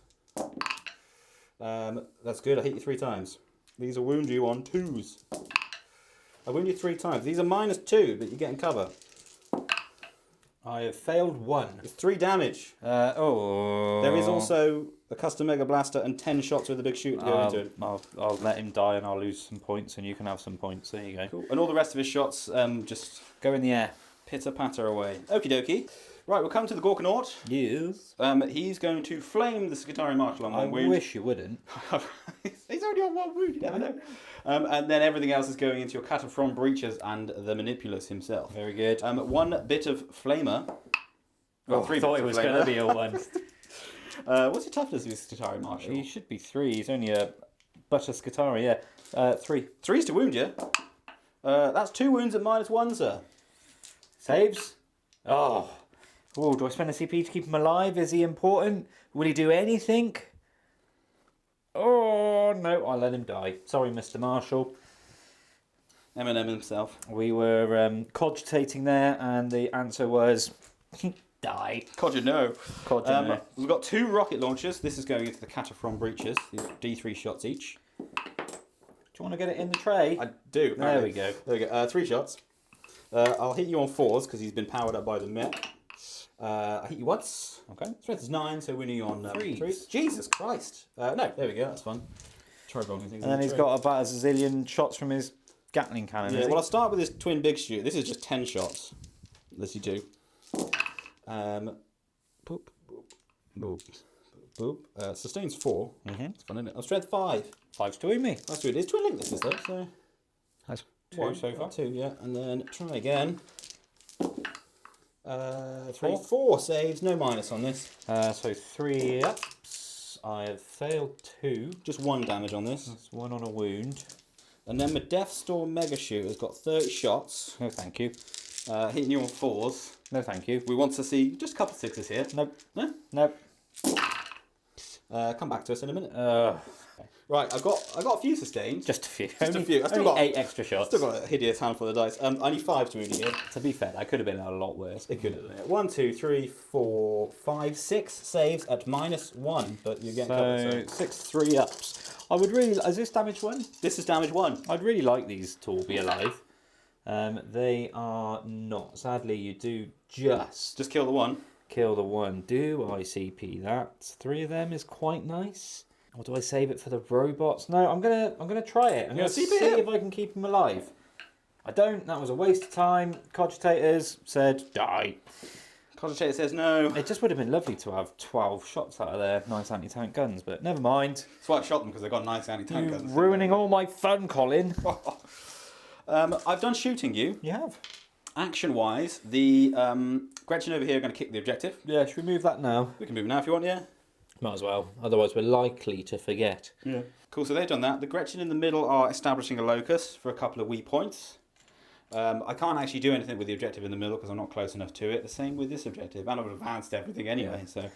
Speaker 2: That's good, I hit you 3 times. These will wound you on 2s. I wound you 3 times. These are -2, but you're getting cover.
Speaker 3: I have failed 1.
Speaker 2: It's 3 damage. There is also a custom mega blaster and 10 shots with a big shoot to go into it.
Speaker 3: I'll let him die and I'll lose some points and you can have some points. There you go.
Speaker 2: Cool. And all the rest of his shots just
Speaker 3: Go in the air.
Speaker 2: pitter patter away. Okie dokie. Right, we'll come to the Gorkanaut.
Speaker 3: Yes.
Speaker 2: He's going to flame the Skitari Marshal on 1 wound.
Speaker 3: wish you wouldn't.
Speaker 2: He's only on 1 wound, you never know. And then everything else is going into your Cataphrone Breaches and the Manipulus himself.
Speaker 3: Very good.
Speaker 2: 1 bit of Flamer. Well, 3
Speaker 3: I thought
Speaker 2: bits
Speaker 3: it
Speaker 2: of
Speaker 3: was
Speaker 2: Flamer.
Speaker 3: going to be a 1.
Speaker 2: What's your toughness of this Skitari, Marshall?
Speaker 3: He should be 3. He's only a butter Skitari, yeah. 3.
Speaker 2: 3's to wound you. That's 2 wounds at -1, sir.
Speaker 3: Saves? Oh. Oh, do I spend a CP to keep him alive? Is he important? Will he do anything? Oh, no, I'll let him die. Sorry, Mr. Marshall.
Speaker 2: Eminem himself.
Speaker 3: We were cogitating there, and the answer was die.
Speaker 2: Codger, no.
Speaker 3: Codger, no.
Speaker 2: We've got 2 rocket launchers. This is going into the Cataphrone breaches. These are D3 shots each.
Speaker 3: Do you want to get it in the tray?
Speaker 2: I do.
Speaker 3: There we go.
Speaker 2: There we go. 3 shots. I'll hit you on 4s because he's been powered up by the mech. I hit you once. Okay. Strength is 9, so winning you on 3s. Jesus Christ. No, there we go. That's fun. Try rolling things.
Speaker 3: And then he's got about a zillion shots from his Gatling cannon.
Speaker 2: Yeah, well, I'll start with his twin big shoot. This is just 10 shots. Let's see, 2. Boop, boop, boop, boop. Sustains 4. It's fun, isn't it? Strength 5.
Speaker 3: 5's doing me.
Speaker 2: That's good. It's twin link this is though, so.
Speaker 3: That's 2
Speaker 2: 1,
Speaker 3: so far.
Speaker 2: 2, yeah. And then try again. 4 saves, no minus on this.
Speaker 3: So 3 ups. I have failed 2.
Speaker 2: Just 1 damage on this.
Speaker 3: That's 1 on a wound.
Speaker 2: And then my Death Storm Mega Shoot has got 30 shots.
Speaker 3: No, thank you.
Speaker 2: Hitting you on 4s.
Speaker 3: No, thank you.
Speaker 2: We want to see just a couple of 6s here.
Speaker 3: Nope.
Speaker 2: No?
Speaker 3: Nope.
Speaker 2: Come back to us in a minute. Right, I've got a few sustained.
Speaker 3: Just a few.
Speaker 2: Just a few. I still
Speaker 3: Only
Speaker 2: got
Speaker 3: 8 extra shots.
Speaker 2: Still got a hideous handful of dice. I need 5 to wound you here.
Speaker 3: To be fair, that could have been a lot worse.
Speaker 2: It could have been. 1, 2, 3, 4, 5, 6 saves at -1, but you're getting covered. So
Speaker 3: 6 3 ups. I would really. Is this damage 1?
Speaker 2: this is damage 1.
Speaker 3: I'd really like these to all be alive. They are not. Sadly, you do just
Speaker 2: kill the 1.
Speaker 3: kill the 1. Do I CP that? 3 of them is quite nice. Or do I save it for the robots? No, I'm gonna try it. I'm gonna see if I can keep them alive. I don't. That was a waste of time. Cogitators said die.
Speaker 2: Cogitator says no.
Speaker 3: It just would have been lovely to have 12 shots out of their nice anti-tank guns, but never mind.
Speaker 2: That's why I shot them, because they've got nice anti-tank guns.
Speaker 3: Ruining all my fun, Colin.
Speaker 2: I've done shooting you.
Speaker 3: You have.
Speaker 2: Action-wise, the Gretchen over here are going to kick the objective.
Speaker 3: Yeah, should we move that now?
Speaker 2: We can move now if you want, yeah?
Speaker 3: Might as well. Otherwise, we're likely to forget.
Speaker 2: Yeah. Cool, so they've done that. The Gretchen in the middle are establishing a locus for a couple of weak points. I can't actually do anything with the objective in the middle because I'm not close enough to it. The same with this objective. And I've advanced everything anyway, so...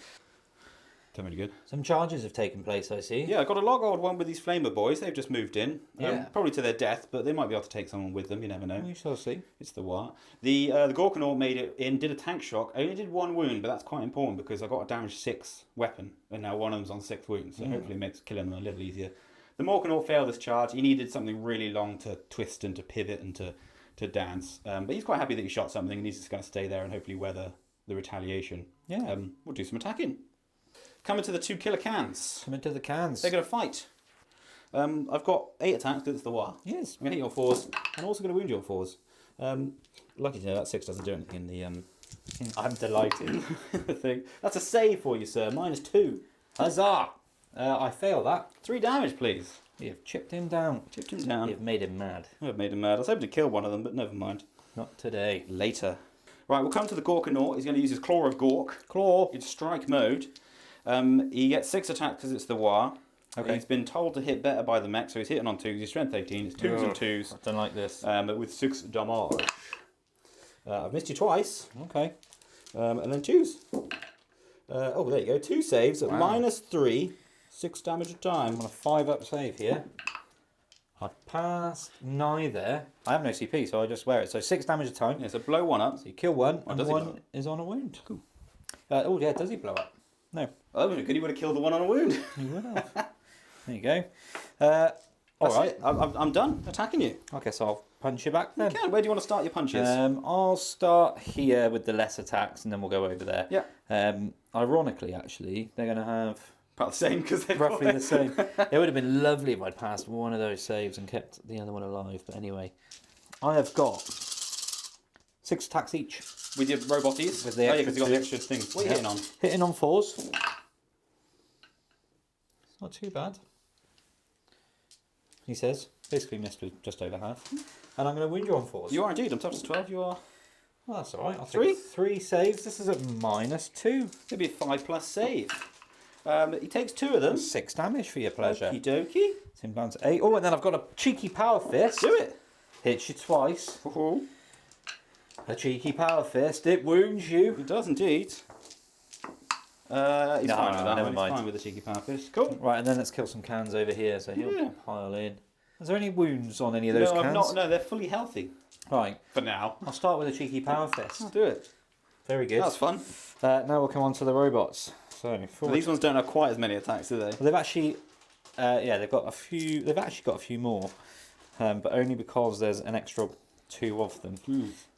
Speaker 2: Don't really good.
Speaker 3: Some charges have taken place, I see.
Speaker 2: Yeah, I got a log old one with these Flamer boys. They've just moved in.
Speaker 3: Yeah.
Speaker 2: Probably to their death, but they might be able to take someone with them. You never know.
Speaker 3: We shall see.
Speaker 2: It's the what. The Gorkanaut made it in, did a tank shock. Only did 1 wound, but that's quite important because I got a damage 6 weapon, and now one of them's on 6 wounds, so hopefully it makes killing them a little easier. The Morkanaut failed this charge. He needed something really long to twist and to pivot and to dance. But he's quite happy that he shot something, and he's just going to stay there and hopefully weather the retaliation.
Speaker 3: Yeah.
Speaker 2: We'll do some attacking. Coming to the 2 killer cans.
Speaker 3: Come into the cans.
Speaker 2: They're going to fight. I've got 8 attacks because it's the war.
Speaker 3: Yes.
Speaker 2: I'm going to hit you on 4s. And I'm also going to wound you on 4s. Lucky to know that 6 doesn't do anything in the
Speaker 3: I'm delighted.
Speaker 2: thing. That's a save for you, sir. -2.
Speaker 3: Huzzah! I fail that.
Speaker 2: 3 damage, please.
Speaker 3: You've chipped him down.
Speaker 2: Chipped him down.
Speaker 3: You've made him mad.
Speaker 2: I've made him mad. I was hoping to kill one of them, but never mind.
Speaker 3: Not today.
Speaker 2: Later. Right, we'll come to the Gorkanaut. He's going to use his Claw of Gork.
Speaker 3: Claw.
Speaker 2: It's strike mode. He gets 6 attacks because it's the war.
Speaker 3: Okay.
Speaker 2: He's been told to hit better by the mech, so he's hitting on 2s. He's strength 18. It's 2s and 2s.
Speaker 3: I don't like this.
Speaker 2: But with 6 damage. I've missed you twice.
Speaker 3: Okay.
Speaker 2: And then 2s. Oh, there you go. 2 saves at -3. 6 damage a time.
Speaker 3: I'm on a 5-up save here. I passed neither. I have no CP, so I just wear it. So 6 damage a time.
Speaker 2: Yeah, so blow 1 up.
Speaker 3: So you kill 1, and
Speaker 2: does he blow
Speaker 3: 1
Speaker 2: up?
Speaker 3: is on a wound. Cool. Oh, yeah, does he blow up? No.
Speaker 2: Oh, good. He would have killed the one on a wound.
Speaker 3: He would have. There you go.
Speaker 2: All
Speaker 3: All
Speaker 2: right.
Speaker 3: right.
Speaker 2: I'm done attacking you.
Speaker 3: I guess I'll punch you back then.
Speaker 2: You can. Where do you want to start your punches?
Speaker 3: I'll start here with the less attacks, and then we'll go over there.
Speaker 2: Yeah.
Speaker 3: Ironically, actually, they're going to have
Speaker 2: About the same because they're
Speaker 3: roughly the same. It would have been lovely if I'd passed one of those saves and kept the other one alive. But anyway, I have got 6 attacks each.
Speaker 2: With your roboties?
Speaker 3: With the
Speaker 2: oh, yeah,
Speaker 3: extra
Speaker 2: because you got the
Speaker 3: 2.
Speaker 2: extra things. What are you hitting on?
Speaker 3: Hitting on 4s. It's not too bad. He says. Basically missed with just over half. And I'm going to wound you on 4s.
Speaker 2: You are indeed. I'm tough as 12. You are.
Speaker 3: Well, that's alright. I'll
Speaker 2: 3?
Speaker 3: take 3 saves. This is at -2.
Speaker 2: It'll be a 5+ save. He takes 2 of them.
Speaker 3: 6 damage for your pleasure.
Speaker 2: Okie dokie.
Speaker 3: It's him down to 8. Oh, and then I've got a cheeky power fist.
Speaker 2: Do it.
Speaker 3: Hits you twice.
Speaker 2: Ooh.
Speaker 3: A cheeky power fist. It wounds you.
Speaker 2: It does indeed. He's fine with that
Speaker 3: never
Speaker 2: one.
Speaker 3: mind.
Speaker 2: He's fine with the cheeky power fist. Cool.
Speaker 3: Right, and then let's kill some cans over here. So he'll pile in. Is there any wounds on any of those
Speaker 2: No,
Speaker 3: cans?
Speaker 2: no, they're fully healthy.
Speaker 3: Right.
Speaker 2: For now.
Speaker 3: I'll start with a cheeky power fist.
Speaker 2: I'll do it.
Speaker 3: Very good.
Speaker 2: That's fun.
Speaker 3: Now we'll come on to the robots. So
Speaker 2: These ones don't have quite as many attacks, do they?
Speaker 3: Well, they've actually, they've got a few. They've actually got a few more, but only because there's an extra 2 of them.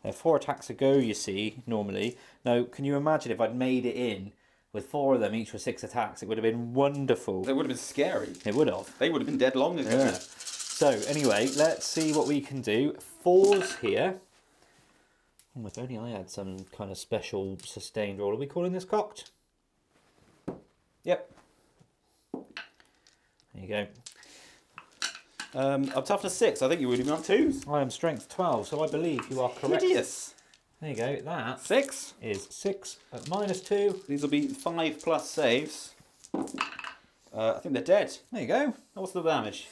Speaker 3: They're 4 attacks a go, you see, normally. Now, can you imagine if I'd made it in with 4 of them, each with 6 attacks? It would have been wonderful.
Speaker 2: They would have been scary.
Speaker 3: It would have.
Speaker 2: They would have been dead long ago.
Speaker 3: Yeah. So anyway, let's see what we can do. 4s here. Oh, if only I had some kind of special sustained roll. Are we calling this cocked?
Speaker 2: Yep.
Speaker 3: There you go.
Speaker 2: I'm toughness 6. I think you would have been on 2s.
Speaker 3: I am strength 12, so I believe you are correct.
Speaker 2: Hideous.
Speaker 3: There you go. That
Speaker 2: 6
Speaker 3: is 6 at -2.
Speaker 2: These will be 5+ saves. I think they're dead.
Speaker 3: There you go.
Speaker 2: What's the damage?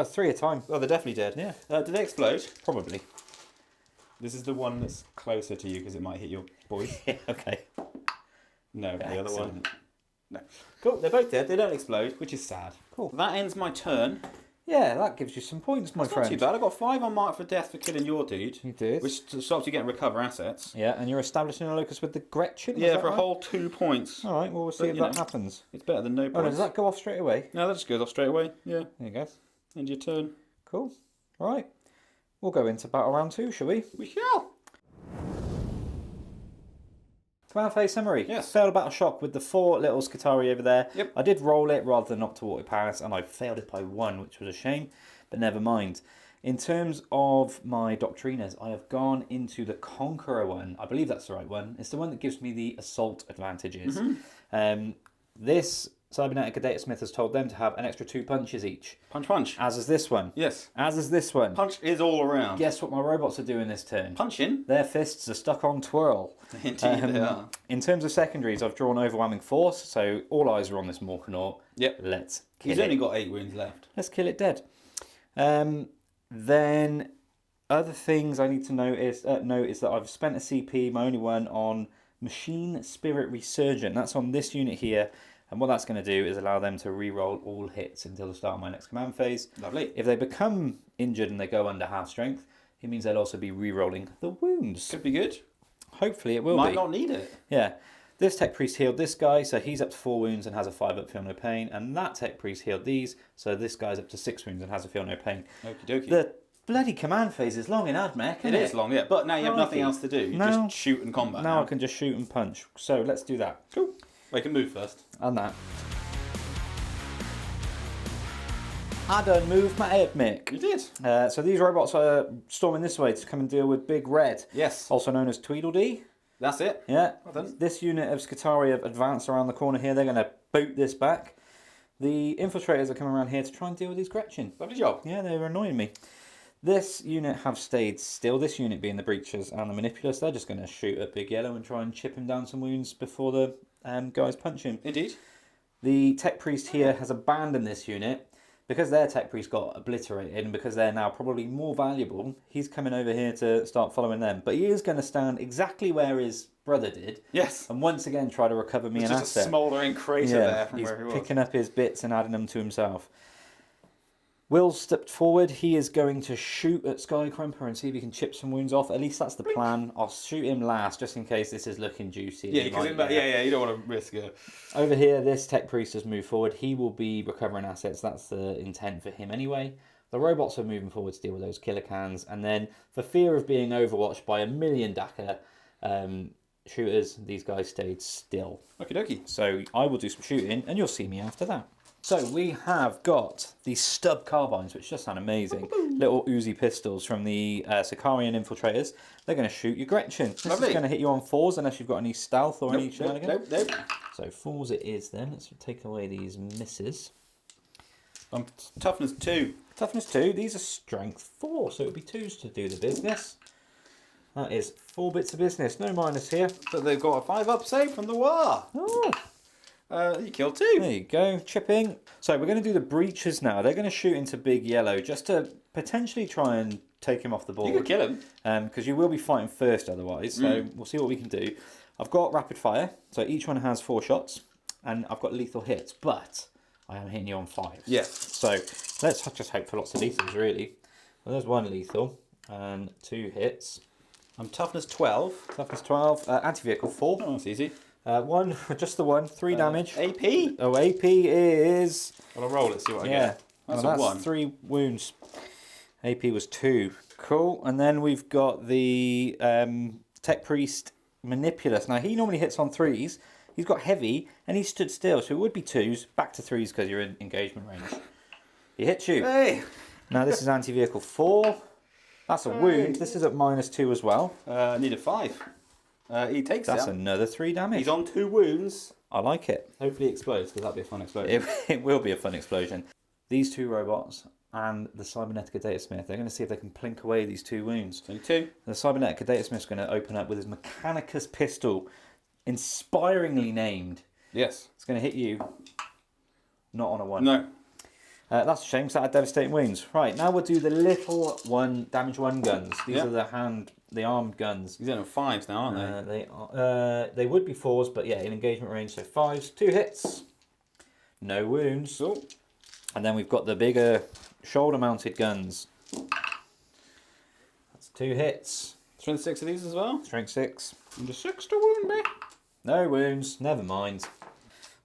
Speaker 3: 3 a time.
Speaker 2: Oh, they're definitely dead.
Speaker 3: Yeah.
Speaker 2: Do they explode?
Speaker 3: Probably.
Speaker 2: This is the one that's closer to you because it might hit your boys.
Speaker 3: Okay.
Speaker 2: No, the other one.
Speaker 3: Excellent.
Speaker 2: No. Cool, they're both dead. They don't explode, which is sad.
Speaker 3: Cool.
Speaker 2: That ends my turn.
Speaker 3: Yeah, that gives you some points, my
Speaker 2: It's
Speaker 3: friend.
Speaker 2: not too bad. I got 5 on mark for death for killing your dude.
Speaker 3: You did.
Speaker 2: Which stops you getting recover assets.
Speaker 3: Yeah, and you're establishing a locus with the Gretchen? is
Speaker 2: Yeah,
Speaker 3: that
Speaker 2: for a
Speaker 3: right?
Speaker 2: whole 2 points.
Speaker 3: All right, well, we'll see
Speaker 2: But,
Speaker 3: if
Speaker 2: you
Speaker 3: that
Speaker 2: know.
Speaker 3: happens.
Speaker 2: It's better than no points.
Speaker 3: Oh, no, does that go off straight away?
Speaker 2: No, that just goes off straight away. Yeah.
Speaker 3: There you go.
Speaker 2: End your turn.
Speaker 3: Cool. All right. We'll go into battle round 2, shall we?
Speaker 2: We shall.
Speaker 3: Command phase summary.
Speaker 2: Yes.
Speaker 3: Failed a battle shock with the 4 little Skitarii over there.
Speaker 2: Yep.
Speaker 3: I did roll it rather than not to walk it past, and I failed it by 1, which was a shame, but never mind. In terms of my Doctriners, I have gone into the Conqueror one. I believe that's the right one. It's the one that gives me the assault advantages. This cybernetic Adeptus Smith has told them to have an extra 2 punches each.
Speaker 2: Punch, punch.
Speaker 3: As is this one.
Speaker 2: Yes.
Speaker 3: As is this one.
Speaker 2: Punch is all around.
Speaker 3: Guess what my robots are doing this turn?
Speaker 2: Punching.
Speaker 3: Their fists are stuck on twirl.
Speaker 2: Indeed they are.
Speaker 3: In terms of secondaries, I've drawn overwhelming force, so all eyes are on this Morkanaut.
Speaker 2: Yep.
Speaker 3: Let's kill
Speaker 2: He's
Speaker 3: it.
Speaker 2: only got 8 wounds left.
Speaker 3: Let's kill it dead. Then other things I need to note is that I've spent a CP, my only one, on Machine Spirit Resurgent. That's on this unit here. And what that's going to do is allow them to re-roll all hits until the start of my next command phase.
Speaker 2: Lovely.
Speaker 3: If they become injured and they go under half strength, it means they'll also be re-rolling the wounds.
Speaker 2: Could be good.
Speaker 3: Hopefully it will
Speaker 2: Might
Speaker 3: be.
Speaker 2: not need it.
Speaker 3: Yeah. This tech priest healed this guy, so he's up to 4 wounds and has a 5 up, feel no pain. And that tech priest healed these, so this guy's up to 6 wounds and has a feel no pain.
Speaker 2: Okie dokie.
Speaker 3: The bloody command phase is long in Admech, isn't
Speaker 2: It is long, yeah. But now you have nothing
Speaker 3: Crikey.
Speaker 2: else to do. You
Speaker 3: No.
Speaker 2: just shoot and combat.
Speaker 3: Now I can just shoot and punch. So let's do that.
Speaker 2: Cool. We can move first.
Speaker 3: And that. I done moved my Admech.
Speaker 2: You did.
Speaker 3: So these robots are storming this way to come and deal with Big Red.
Speaker 2: Yes.
Speaker 3: Also known as Tweedledee.
Speaker 2: That's it.
Speaker 3: Yeah.
Speaker 2: Well done.
Speaker 3: This unit of Skitarii have advanced around the corner here. They're going to boot this back. The infiltrators are coming around here to try and deal with these Gretchen.
Speaker 2: Lovely job.
Speaker 3: Yeah, they were annoying me. This unit have stayed still. This unit being the Breachers and the Manipulus. They're just going to shoot at Big Yellow and try and chip him down some wounds before the guys punch him.
Speaker 2: Indeed.
Speaker 3: The Tech Priest here has abandoned this unit. Because their Tech Priest got obliterated and because they're now probably more valuable, he's coming over here to start following them. But he is going to stand exactly where his brother did.
Speaker 2: Yes.
Speaker 3: And once again try to recover me an
Speaker 2: Just
Speaker 3: asset.
Speaker 2: a smouldering crater there from
Speaker 3: he's
Speaker 2: where he was.
Speaker 3: picking up his bits and adding them to himself. Will stepped forward. He is going to shoot at Sky-Krumpa and see if he can chip some wounds off. At least that's the plan. I'll shoot him last just in case this is looking juicy.
Speaker 2: Yeah, because you don't want to risk it.
Speaker 3: Over here, this Tech Priest has moved forward. He will be recovering assets. That's the intent for him anyway. The robots are moving forward to deal with those killer cans. And then, for fear of being overwatched by a million Dakka shooters, these guys stayed still.
Speaker 2: Okie dokie. So
Speaker 3: I will do some shooting, and you'll see me after that. So we have got the stub carbines, which just sound amazing. Little Uzi pistols from the Sicarian infiltrators. They're going to shoot your Gretchen. This
Speaker 2: Lovely.
Speaker 3: is going to hit you on 4s unless you've got any stealth or any shenanigans.
Speaker 2: Nope.
Speaker 3: So 4s it is then. Let's take away these misses.
Speaker 2: Toughness 2.
Speaker 3: Toughness 2. These are strength 4, so it would be 2s to do the business. That is 4 bits of business. No minus here.
Speaker 2: But they've got a 5 up save from the war.
Speaker 3: Oh,
Speaker 2: You killed 2.
Speaker 3: There you go, chipping. So we're going to do the breaches now. They're going to shoot into Big Yellow just to potentially try and take him off the board.
Speaker 2: You could kill him.
Speaker 3: Because you will be fighting first otherwise. So we'll see what we can do. I've got rapid fire. So each one has 4 shots. And I've got lethal hits. But I am hitting you on 5.
Speaker 2: Yes.
Speaker 3: So let's just hope for lots of lethals, really. Well, there's 1 lethal and 2 hits.
Speaker 2: I'm toughness 12.
Speaker 3: Toughness 12. Anti-vehicle 4.
Speaker 2: Oh, that's easy.
Speaker 3: 1, just the 1. 3 damage.
Speaker 2: AP.
Speaker 3: Oh, AP is...
Speaker 2: Well, I'll roll it, see what I
Speaker 3: Yeah,
Speaker 2: get. That's
Speaker 3: well,
Speaker 2: a 1.
Speaker 3: 3 wounds. AP was 2. Cool. And then we've got the Tech Priest Manipulus. Now, he normally hits on 3s. He's got heavy, and he stood still, so it would be 2s. Back to 3s because you're in engagement range. He hits you.
Speaker 2: Hey!
Speaker 3: Now, this is anti-vehicle 4. That's a wound. This is at -2 as well.
Speaker 2: Need a 5. He takes
Speaker 3: That's
Speaker 2: it.
Speaker 3: another 3 damage.
Speaker 2: He's on 2 wounds.
Speaker 3: I like it.
Speaker 2: Hopefully it explodes, because that'd be a fun explosion.
Speaker 3: It will be a fun explosion. These 2 robots and the Cybernetic Data Smith, they're going to see if they can plink away these 2 wounds.
Speaker 2: Only 2.
Speaker 3: The Cybernetic Data Smith's going to open up with his Mechanicus pistol, inspiringly named.
Speaker 2: Yes.
Speaker 3: It's going to hit you, not on a 1.
Speaker 2: No.
Speaker 3: That's a shame, because that had devastating wounds. Right, now we'll do the little damage 1 guns. These are the armed guns.
Speaker 2: He's on 5s now, aren't they?
Speaker 3: They would be 4s, but yeah, in engagement range, so 5s. 2 hits. No wounds.
Speaker 2: So,
Speaker 3: And then we've got the bigger shoulder-mounted guns. That's 2 hits.
Speaker 2: strength 6 of these as well.
Speaker 3: Strength 6.
Speaker 2: And a 6 to wound me.
Speaker 3: No wounds. Never mind.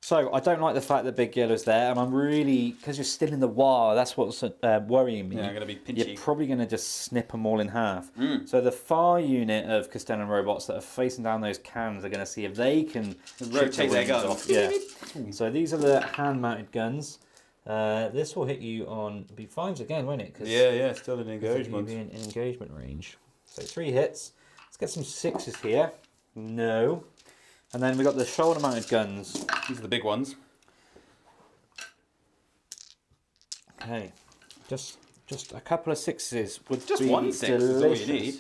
Speaker 3: So I don't like the fact that Big Yellow's there, and I'm really, because you're still in the war, that's what's worrying me.
Speaker 2: Yeah, I'm going to be pinchy.
Speaker 3: You're probably going to just snip them all in half. So the far unit of Castellan robots that are facing down those cans are going to see if they can
Speaker 2: Rotate their guns.
Speaker 3: off. Yeah. So these are the hand-mounted guns. This will hit you on B5s again, won't it?
Speaker 2: Yeah, still in
Speaker 3: You'll
Speaker 2: engagement.
Speaker 3: be in engagement range. So 3 hits. Let's get some 6s here. No. And then we've got the shoulder-mounted guns.
Speaker 2: These are the big ones.
Speaker 3: Okay. Just a couple of 6s would
Speaker 2: Just
Speaker 3: be
Speaker 2: 1 6
Speaker 3: delicious.
Speaker 2: is all you need.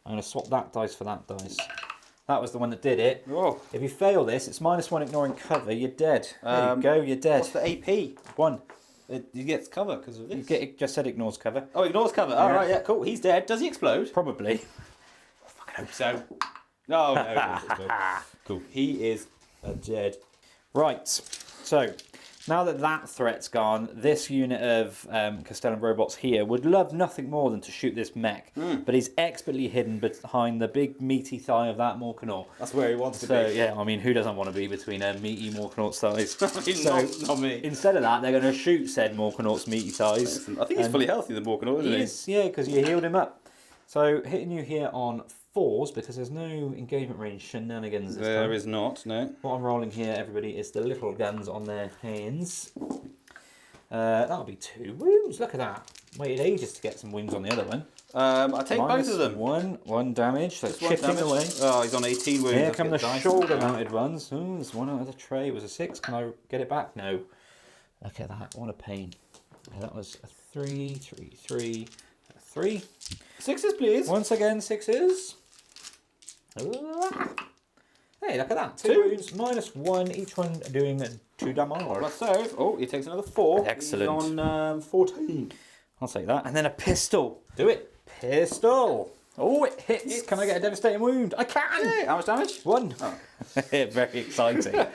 Speaker 3: I'm going to swap that dice for that dice. That was the one that did it.
Speaker 2: Oh.
Speaker 3: If you fail this, it's -1 ignoring cover. You're dead. There you go. You're dead.
Speaker 2: What's the AP?
Speaker 3: 1.
Speaker 2: He gets cover because of this.
Speaker 3: It just said ignores cover.
Speaker 2: Oh, ignores cover. All right, yeah, cool. He's dead. Does he explode?
Speaker 3: Probably.
Speaker 2: I hope so. No, no, he doesn't explode. Cool. He is dead.
Speaker 3: Right. So now that threat's gone, this unit of Castellan robots here would love nothing more than to shoot this mech. But he's expertly hidden behind the big meaty thigh of that Morkanaut.
Speaker 2: That's where he wants to
Speaker 3: So
Speaker 2: be.
Speaker 3: yeah, I mean, who doesn't want to be between a meaty Morkanaut's thighs?
Speaker 2: Not me.
Speaker 3: Instead of that, they're going to shoot said Morkanaut's meaty thighs.
Speaker 2: I think he's fully healthy, the Morkanaut, isn't he?
Speaker 3: Yes, yeah, because you healed him up. So hitting you here on 4s, because there's no engagement range shenanigans this time.
Speaker 2: There is not, no.
Speaker 3: What I'm rolling here, everybody, is the little guns on their hands. That'll be 2 wounds. Look at that. Waited ages to get some wounds on the other one.
Speaker 2: I take both of them.
Speaker 3: One damage, so it's
Speaker 2: One
Speaker 3: chipping
Speaker 2: damage.
Speaker 3: away.
Speaker 2: Oh, he's on 18 wounds.
Speaker 3: Here
Speaker 2: Let's
Speaker 3: come
Speaker 2: get
Speaker 3: the
Speaker 2: dice.
Speaker 3: shoulder-mounted ones. Ooh, there's 1 out of the tray. It was a 6. Can I get it back? No. Look at that. What a pain. Okay, that was a 3, 3, 3, 3.
Speaker 2: 6s, please.
Speaker 3: Once again, 6s. Hey, look at that. 2
Speaker 2: 2.
Speaker 3: wounds, -1, each one doing 2 damage.
Speaker 2: Plus so. Oh, he takes another 4.
Speaker 3: Excellent.
Speaker 2: He's on 14.
Speaker 3: I'll take that. And then a pistol.
Speaker 2: Do it.
Speaker 3: Pistol. Oh, it hits. Can I get a devastating wound? I can.
Speaker 2: Hey, how much damage?
Speaker 3: 1.
Speaker 2: Oh.
Speaker 3: Very exciting.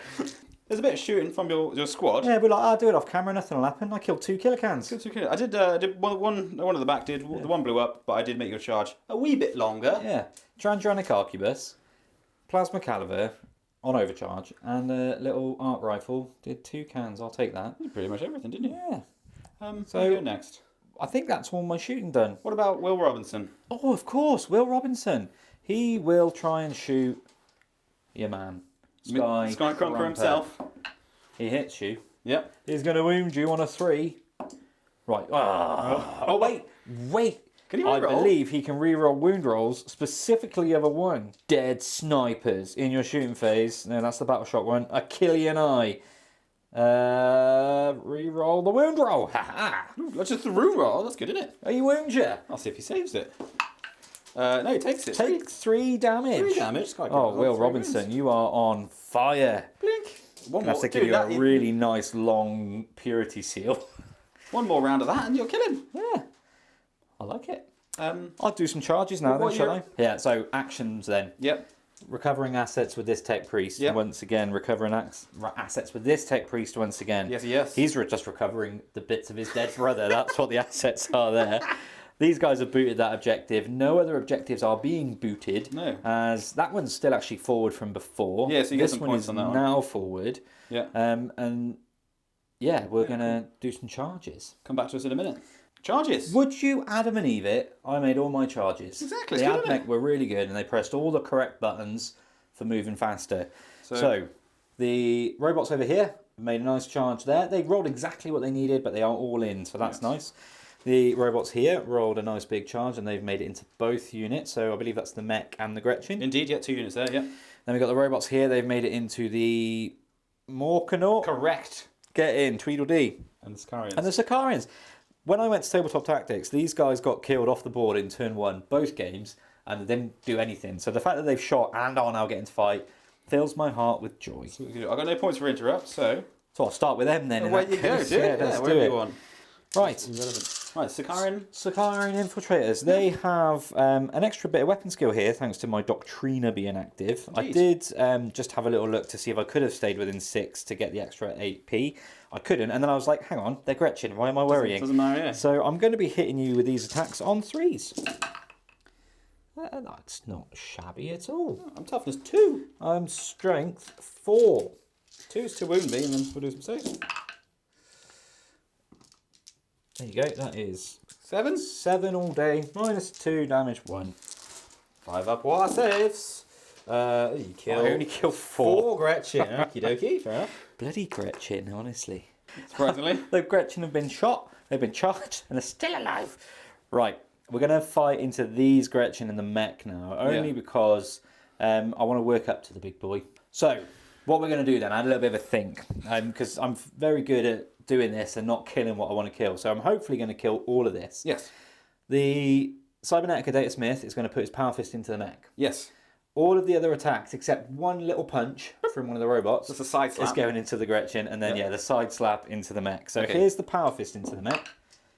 Speaker 2: There's a bit of shooting from your squad.
Speaker 3: Yeah, we're like, I'll do it off camera, nothing will happen. I killed 2 kilocans.
Speaker 2: I did one at the back. The one blew up, but I did make your charge a wee bit longer.
Speaker 3: Yeah. Transuranic Arquebus, Plasma Caliver on overcharge, and a little arc rifle. Did 2 cans. I'll take that.
Speaker 2: You did pretty much everything, didn't you?
Speaker 3: Yeah.
Speaker 2: So you go next.
Speaker 3: I think that's all my shooting done.
Speaker 2: What about Will Robinson?
Speaker 3: Oh, of course, Will Robinson. He will try and shoot your man.
Speaker 2: Sky-Krumpa himself.
Speaker 3: He hits you.
Speaker 2: Yep.
Speaker 3: He's going to wound you on a 3. Right. Oh, wait.
Speaker 2: Can he
Speaker 3: I
Speaker 2: reroll?
Speaker 3: believe he can reroll wound rolls, specifically of a 1. Dead snipers in your shooting phase. No, that's the battle shock one. Achillean eye. Reroll the wound roll. Ha ha.
Speaker 2: That's just the room roll. That's good, isn't it?
Speaker 3: Are you wound you?
Speaker 2: I'll see if he saves it. No, he takes it.
Speaker 3: Take 3 damage.
Speaker 2: 3 damage.
Speaker 3: Oh, Will Robinson, you are on fire.
Speaker 2: Blink. One
Speaker 3: I have
Speaker 2: more.
Speaker 3: to give
Speaker 2: Dude,
Speaker 3: you a
Speaker 2: that-
Speaker 3: really nice long purity seal.
Speaker 2: One more round of that and you'll kill him.
Speaker 3: Yeah, I like it.
Speaker 2: Um,
Speaker 3: I'll do some charges now then,
Speaker 2: what
Speaker 3: shall
Speaker 2: are
Speaker 3: I? Yeah, so actions then.
Speaker 2: yep.
Speaker 3: Recovering assets with this tech priest.
Speaker 2: Yep.
Speaker 3: Once again, recovering assets with this tech priest once again.
Speaker 2: Yes.
Speaker 3: He's just recovering the bits of his dead brother. That's what the assets are there. These guys have booted that objective. No other objectives are being booted.
Speaker 2: No.
Speaker 3: As that one's still actually forward from before.
Speaker 2: Yeah, so you get
Speaker 3: this
Speaker 2: some
Speaker 3: one
Speaker 2: points
Speaker 3: is
Speaker 2: on that one.
Speaker 3: now forward.
Speaker 2: Yeah.
Speaker 3: And yeah, we're going to do some charges.
Speaker 2: Come back to us in a minute. Charges.
Speaker 3: Would you Adam and Eve it? I made all my charges.
Speaker 2: Exactly,
Speaker 3: The
Speaker 2: it's good, isn't
Speaker 3: Admech were really good and they pressed all the correct buttons for moving faster. So the robots over here made a nice charge there. They rolled exactly what they needed, but they are all in, so that's nice. The robots here rolled a nice big charge and they've made it into both units. So I believe that's the mech and the Gretchen.
Speaker 2: Indeed, yeah, 2 units there, yeah.
Speaker 3: Then we've got the robots here. They've made it into the Morkanaut.
Speaker 2: Correct.
Speaker 3: Get in, Tweedledee.
Speaker 2: And the Sicarians.
Speaker 3: And the Sicarians. When I went to Tabletop Tactics, these guys got killed off the board in turn 1, both games, and they didn't do anything. So the fact that they've shot and are now getting to fight fills my heart with joy.
Speaker 2: I've got no points for interrupt, so...
Speaker 3: So I'll start with them then.
Speaker 2: Away you go, do it.
Speaker 3: Let's do
Speaker 2: wherever
Speaker 3: it.
Speaker 2: you want.
Speaker 3: Right.
Speaker 2: Right, Sicarian.
Speaker 3: Sicarian infiltrators. They have an extra bit of weapon skill here, thanks to my Doctrina being active. I did just have a little look to see if I could have stayed within 6 to get the extra 8p. I couldn't, and then I was like, hang on, they're Gretchen, why am I worrying?
Speaker 2: Doesn't matter, yeah.
Speaker 3: So I'm going to be hitting you with these attacks on 3s. That's not shabby at all.
Speaker 2: I'm toughness 2.
Speaker 3: I'm strength 4.
Speaker 2: 2's to wound me, and then we'll do some saves.
Speaker 3: There you go, that is
Speaker 2: 7.
Speaker 3: 7 all day, minus 2, damage 1.
Speaker 2: 5 up water saves. You kill.
Speaker 3: I only kill 4.
Speaker 2: 4 Gretchen. Okie dokie, fair enough.
Speaker 3: Bloody Gretchen, honestly.
Speaker 2: Surprisingly.
Speaker 3: The Gretchen have been shot, they've been charged, and they're still alive. Right, we're going to fight into these Gretchen and the mech now, only because I want to work up to the big boy. So, what we're going to do then, I had a little bit of a think, because I'm very good at doing this and not killing what I want to kill. So I'm hopefully going to kill all of this.
Speaker 2: Yes.
Speaker 3: The Cybernetic Adeptus Smith is going to put his Power Fist into the mech.
Speaker 2: Yes.
Speaker 3: All of the other attacks, except one little punch from one of the robots,
Speaker 2: Just a side slap.
Speaker 3: is going into the Gretchen, and then, the side slap into the mech. So
Speaker 2: Okay.
Speaker 3: here's the Power Fist into the mech.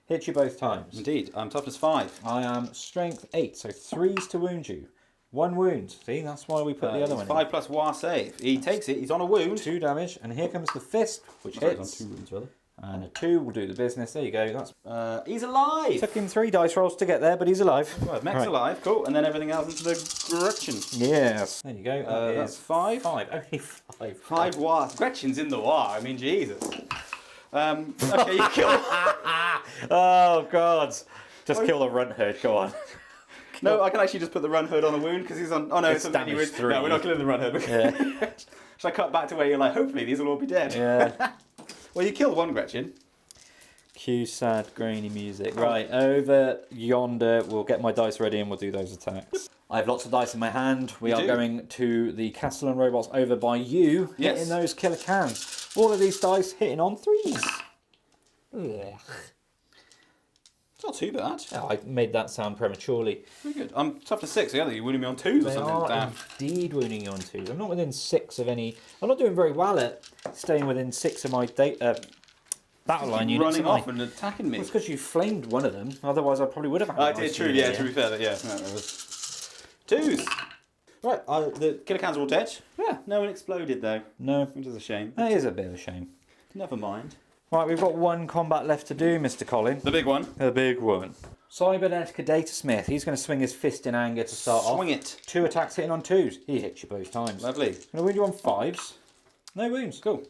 Speaker 3: Hit you both times.
Speaker 2: Indeed. I'm toughness 5.
Speaker 3: I am strength 8, so 3s to wound you. 1 wound. See, that's why we put the other one
Speaker 2: 5 plus war save. He takes it. He's on a
Speaker 3: in.
Speaker 2: wound.
Speaker 3: 2 damage, and here comes the fist, which hits.
Speaker 2: He's on 2 wounds, rather.
Speaker 3: And a 2 will do the business. There you go. That's
Speaker 2: He's alive.
Speaker 3: took him 3 dice rolls to get there, but he's alive.
Speaker 2: Well, Mech's
Speaker 3: Right.
Speaker 2: alive. Cool. And then everything else into the Gretchen.
Speaker 3: Yes. There you go.
Speaker 2: That's 5.
Speaker 3: 5. Only 5.
Speaker 2: 5 war. Gretchen's in the war. I mean, Jesus. Okay, you kill.
Speaker 3: Oh, God. Just kill the runt herd. Go on.
Speaker 2: No, I can actually just put the run hood on a wound because he's on. Oh no,
Speaker 3: It's
Speaker 2: it's a
Speaker 3: damage
Speaker 2: mini wound.
Speaker 3: 3.
Speaker 2: No, we're not killing the run hood.
Speaker 3: Yeah.
Speaker 2: Should I cut back to where you're like, hopefully these will all be dead?
Speaker 3: Yeah.
Speaker 2: Well, you killed one Gretchen.
Speaker 3: Cue sad, grainy music. Right, over yonder. We'll get my dice ready and we'll do those attacks. I have lots of dice in my hand. We
Speaker 2: You
Speaker 3: are
Speaker 2: do.
Speaker 3: going to the Castellan robots over by you,
Speaker 2: Yes.
Speaker 3: hitting those killer cans. All of these dice hitting on 3s. Ugh.
Speaker 2: It's not too bad.
Speaker 3: Oh, I made that sound prematurely.
Speaker 2: Pretty good. I'm toughness 6. Yeah, you wounded me on 2s or
Speaker 3: They
Speaker 2: something.
Speaker 3: are
Speaker 2: Damn.
Speaker 3: indeed wounding you on 2s. I'm not within 6 of any. I'm not doing very well at staying within 6 of my battle line units.
Speaker 2: Running
Speaker 3: am I?
Speaker 2: off and attacking me.
Speaker 3: It's because you flamed one of them. Otherwise, I probably would have had.
Speaker 2: I
Speaker 3: a
Speaker 2: did,
Speaker 3: nice
Speaker 2: true,
Speaker 3: unit
Speaker 2: yeah,
Speaker 3: here.
Speaker 2: to be fair, yeah. No, it was 2s. Right, the killer cans are all dead.
Speaker 3: Yeah.
Speaker 2: No one exploded though,
Speaker 3: No,
Speaker 2: which is a shame.
Speaker 3: that is a bit of a shame.
Speaker 2: Never mind.
Speaker 3: Right, we've got one combat left to do, Mr. Colin.
Speaker 2: The big one.
Speaker 3: The big one. Cybernetic Adeptus Smith. He's going to swing his fist in anger to start off.
Speaker 2: Swing it.
Speaker 3: 2 attacks hitting on 2s. He hits you both times.
Speaker 2: Lovely.
Speaker 3: Going to wound you on 5s. No wounds.
Speaker 2: Cool.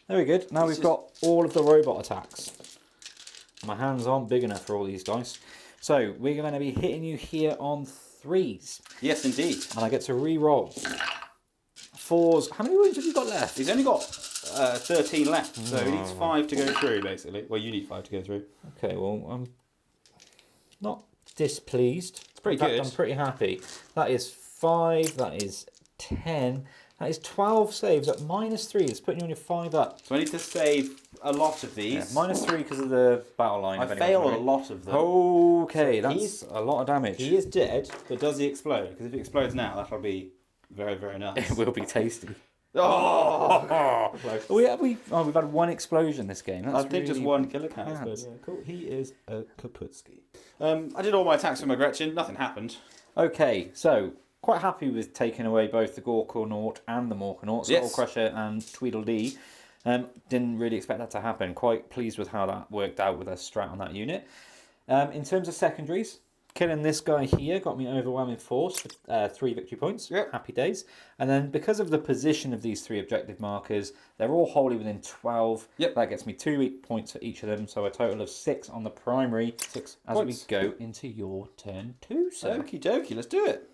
Speaker 3: Very good. Now we've got all of the robot attacks. My hands aren't big enough for all these dice. So we're going to be hitting you here on 3s.
Speaker 2: Yes, indeed.
Speaker 3: And I get to re-roll. 4s. How many wounds have you got left?
Speaker 2: He's only got 13 left, so he needs 5 to go through, basically. Well, you need 5 to go through.
Speaker 3: Okay, well, I'm not displeased. It's
Speaker 2: pretty good.
Speaker 3: I'm pretty happy. That is 5, that is 10, that is 12 saves at -3. It's putting you on your 5 up.
Speaker 2: So I need to save a lot of these.
Speaker 3: Yeah, -3 because of the battle line.
Speaker 2: I
Speaker 3: if
Speaker 2: fail
Speaker 3: anyone's
Speaker 2: a
Speaker 3: wondering.
Speaker 2: lot of them.
Speaker 3: Okay,
Speaker 2: So
Speaker 3: that's a lot of damage.
Speaker 2: He is dead, but does he explode? Because if he explodes now, that'll be very, very nice.
Speaker 3: It will be tasty.
Speaker 2: Oh!
Speaker 3: We've had one explosion this game. That's
Speaker 2: I think just
Speaker 3: really
Speaker 2: one killer cat.
Speaker 3: bad.
Speaker 2: Yeah, cool. He is a Kaputski. I did all my attacks with my Gretchen. Nothing happened.
Speaker 3: Okay, so quite happy with taking away both the Gorkonaut and the Morkonaut,
Speaker 2: Yes.
Speaker 3: Crusher and Tweedledee. Didn't really expect that to happen. Quite pleased with how that worked out with a strat on that unit. In terms of secondaries, killing this guy here got me overwhelming force for 3 victory points.
Speaker 2: Yep.
Speaker 3: Happy days. And then because of the position of these 3 objective markers, they're all wholly within 12.
Speaker 2: Yep.
Speaker 3: That gets me 2 points for each of them, so a total of 6 on the primary.
Speaker 2: 6
Speaker 3: As
Speaker 2: points.
Speaker 3: we go into your turn 2, sir.
Speaker 2: Okie dokie, let's do it.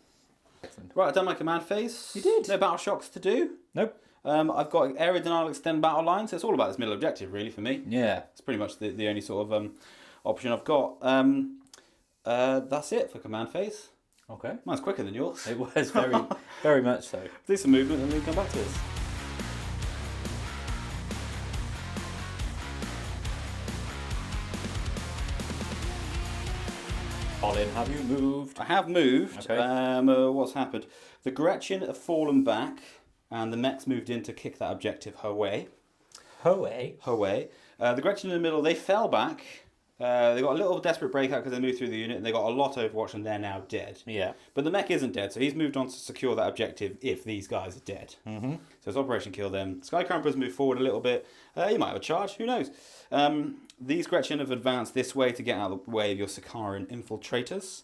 Speaker 3: Excellent.
Speaker 2: Right, I've done my command phase.
Speaker 3: You did.
Speaker 2: No battle shocks to do.
Speaker 3: Nope.
Speaker 2: I've got area denial, extend battle line, so it's all about this middle objective, really, for me.
Speaker 3: Yeah.
Speaker 2: It's pretty much the only sort of option I've got. That's it for command phase.
Speaker 3: Okay.
Speaker 2: Mine's quicker than yours.
Speaker 3: It was very, very much so.
Speaker 2: Do some movement and then come back to us.
Speaker 3: Colin, have you moved?
Speaker 2: I have moved.
Speaker 3: Okay.
Speaker 2: What's happened? The Gretchen have fallen back, and the mechs moved in to kick that objective her way.
Speaker 3: Hoey.
Speaker 2: The Gretchen in the middle, they fell back. They got a little desperate breakout because they moved through the unit, and they got a lot Overwatch, and they're now dead.
Speaker 3: Yeah.
Speaker 2: But the mech isn't dead, so he's moved on to secure that objective if these guys are dead.
Speaker 3: Mm-hmm.
Speaker 2: So it's Operation Kill them. Sky-Krumpa's moved forward a little bit. He might have a charge, who knows? These Gretchen have advanced this way to get out of the way of your Sikaran infiltrators.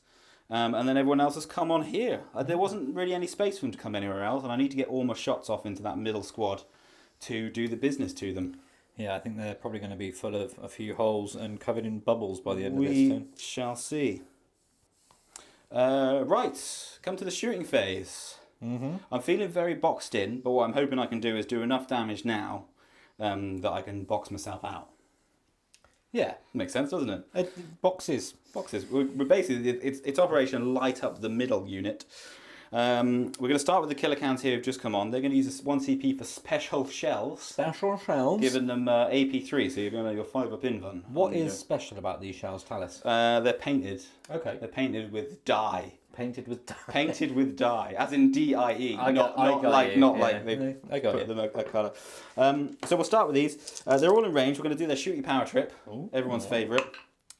Speaker 2: And then everyone else has come on here. There wasn't really any space for them to come anywhere else, and I need to get all my shots off into that middle squad to do the business to them.
Speaker 3: Yeah, I think they're probably going to be full of a few holes and covered in bubbles by the end of this
Speaker 2: We
Speaker 3: turn.
Speaker 2: shall see. Right, come to the shooting phase.
Speaker 3: Mm-hmm.
Speaker 2: I'm feeling very boxed in, but what I'm hoping I can do is do enough damage now that I can box myself out.
Speaker 3: Yeah.
Speaker 2: Makes sense, doesn't it?
Speaker 3: Boxes.
Speaker 2: Boxes. We're basically, it's Operation Light Up the Middle unit. We're going to start with the killer cans here who've just come on. They're going to use 1 CP for special shells.
Speaker 3: Special shells.
Speaker 2: Giving them AP3, so you're going to your 5-up invuln.
Speaker 3: What is special about these shells, Talis?
Speaker 2: They're painted.
Speaker 3: Okay.
Speaker 2: They're painted with dye.
Speaker 3: Painted with dye.
Speaker 2: Painted with dye, as in DIE.
Speaker 3: I
Speaker 2: not
Speaker 3: got
Speaker 2: like
Speaker 3: you.
Speaker 2: not
Speaker 3: Yeah.
Speaker 2: like they
Speaker 3: I got
Speaker 2: put
Speaker 3: it.
Speaker 2: them a colour. So we'll start with these. They're all in range. We're going to do their shooting power trip.
Speaker 3: Ooh.
Speaker 2: Everyone's favourite.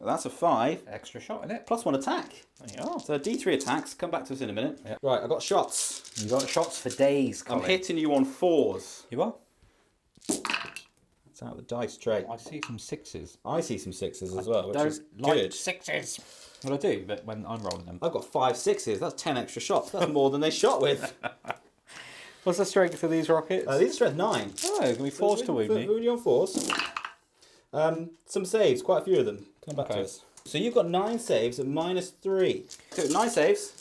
Speaker 2: That's a 5.
Speaker 3: Extra shot in it.
Speaker 2: Plus 1 attack.
Speaker 3: There you are.
Speaker 2: So D3 attacks. Come back to us in a minute.
Speaker 3: Yeah.
Speaker 2: Right, I've got shots.
Speaker 3: You got shots for days, Colin.
Speaker 2: I'm hitting you on 4s.
Speaker 3: You are?
Speaker 2: That's out of the dice tray.
Speaker 3: I see some 6s.
Speaker 2: I see some 6s as well, which
Speaker 3: Don't
Speaker 2: is
Speaker 3: like
Speaker 2: good.
Speaker 3: 6s. Well, I do, but when I'm rolling them.
Speaker 2: I've got 5 6s. That's 10 extra shots. That's more than they shot with.
Speaker 3: What's the strength of these rockets?
Speaker 2: These are strength 9.
Speaker 3: Oh, they're going to be forced to wound me.
Speaker 2: Wound you on 4s. Some saves, quite a few of them. Come back to
Speaker 3: Okay.
Speaker 2: us. So you've got 9 saves at -3. So 9 saves.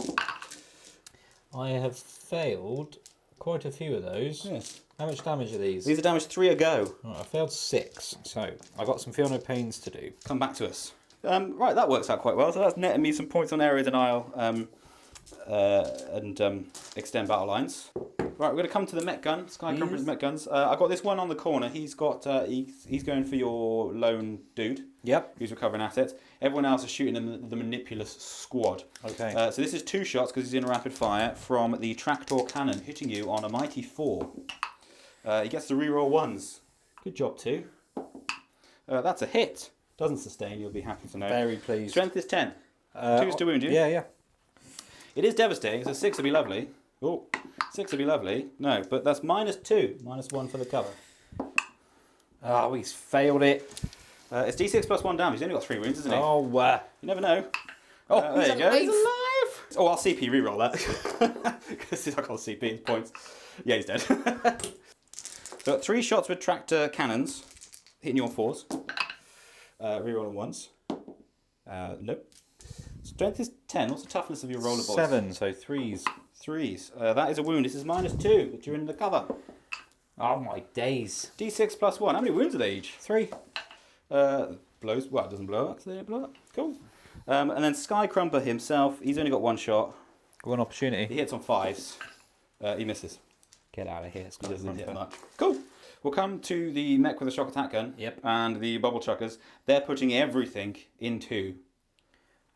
Speaker 3: I have failed quite a few of those.
Speaker 2: Yes.
Speaker 3: How much damage are these?
Speaker 2: These are damaged 3 a go.
Speaker 3: Right, I failed 6, so I've got some feel no pains to do.
Speaker 2: Come back to us. Right, that works out quite well. So that's netting me some points on area denial and extend battle lines. Right, we're going to come to the mech gun. Sky-Krumpa's mech guns. I've got this one on the corner. He's got he's going for your lone dude.
Speaker 3: Yep.
Speaker 2: Who's recovering assets. Everyone else is shooting the manipulous squad.
Speaker 3: Okay.
Speaker 2: So this is 2 shots because he's in rapid fire from the tractor cannon, hitting you on a mighty 4. He gets to reroll 1s. Good job, 2. That's a hit. Doesn't sustain. You'll be happy to know.
Speaker 3: Very pleased.
Speaker 2: Strength is 10. 2's to wound you.
Speaker 3: Yeah, yeah.
Speaker 2: It is devastating. So 6 would be lovely. Oh, 6 would be lovely. No, but that's -2. -1 for the cover.
Speaker 3: Oh, he's failed it.
Speaker 2: It's D6 plus 1 damage. He's only got 3 wounds, isn't he?
Speaker 3: Oh,
Speaker 2: You never know.
Speaker 3: Oh,
Speaker 2: There you go.
Speaker 3: alive.
Speaker 2: He's alive. Oh, I'll CP reroll that. Because I can't CP his points. Yeah, he's dead. So 3 shots with tractor cannons, hitting you on 4s. Rerolling 1s. Nope. Strength is 10. What's the toughness of your roller boys?
Speaker 3: 7, so 3s.
Speaker 2: 3s. That is a wound. This is -2, but you're in the cover.
Speaker 3: Oh, my days.
Speaker 2: D6 plus 1. How many wounds are they each?
Speaker 3: 3.
Speaker 2: Blows. Well, it doesn't blow up. So they don't blow up. Cool. And then Sky-Krumpa himself, he's only got 1 shot.
Speaker 3: One opportunity.
Speaker 2: He hits on 5s. He misses.
Speaker 3: Get out of here,
Speaker 2: He doesn't hit
Speaker 3: Sky-Krumpa.
Speaker 2: much. Cool. We'll come to the mech with the shock attack gun.
Speaker 3: Yep.
Speaker 2: And the bubble chuckers. They're putting everything into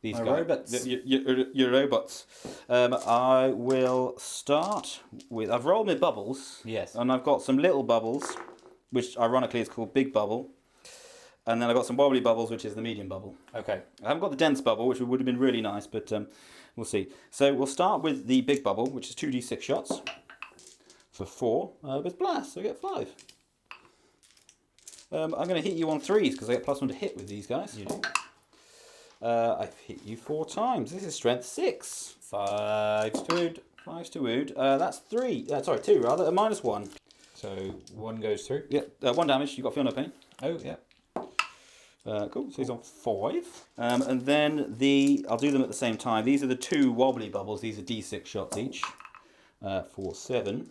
Speaker 2: These
Speaker 3: My
Speaker 2: guys,
Speaker 3: robots.
Speaker 2: your robots. I will start with. I've rolled my bubbles.
Speaker 3: Yes.
Speaker 2: And I've got some little bubbles, which ironically is called big bubble. And then I've got some wobbly bubbles, which is the medium bubble.
Speaker 3: Okay.
Speaker 2: I haven't got the dense bubble, which would have been really nice, but we'll see. So we'll start with the big bubble, which is 2d6 shots for 4 with blast. So I get 5. I'm going to hit you on 3s because I get +1 to hit with these guys.
Speaker 3: You do.
Speaker 2: I've hit you 4 times. This is strength 6.
Speaker 3: 5 to wound.
Speaker 2: 5 to wound. That's 3. Sorry, 2 rather. A -1.
Speaker 3: So 1 goes through.
Speaker 2: Yeah, 1 damage. You got feel no pain.
Speaker 3: Oh, yeah.
Speaker 2: Cool. So he's on 5. And then I'll do them at the same time. These are the 2 wobbly bubbles. These are d6 shots each for 7.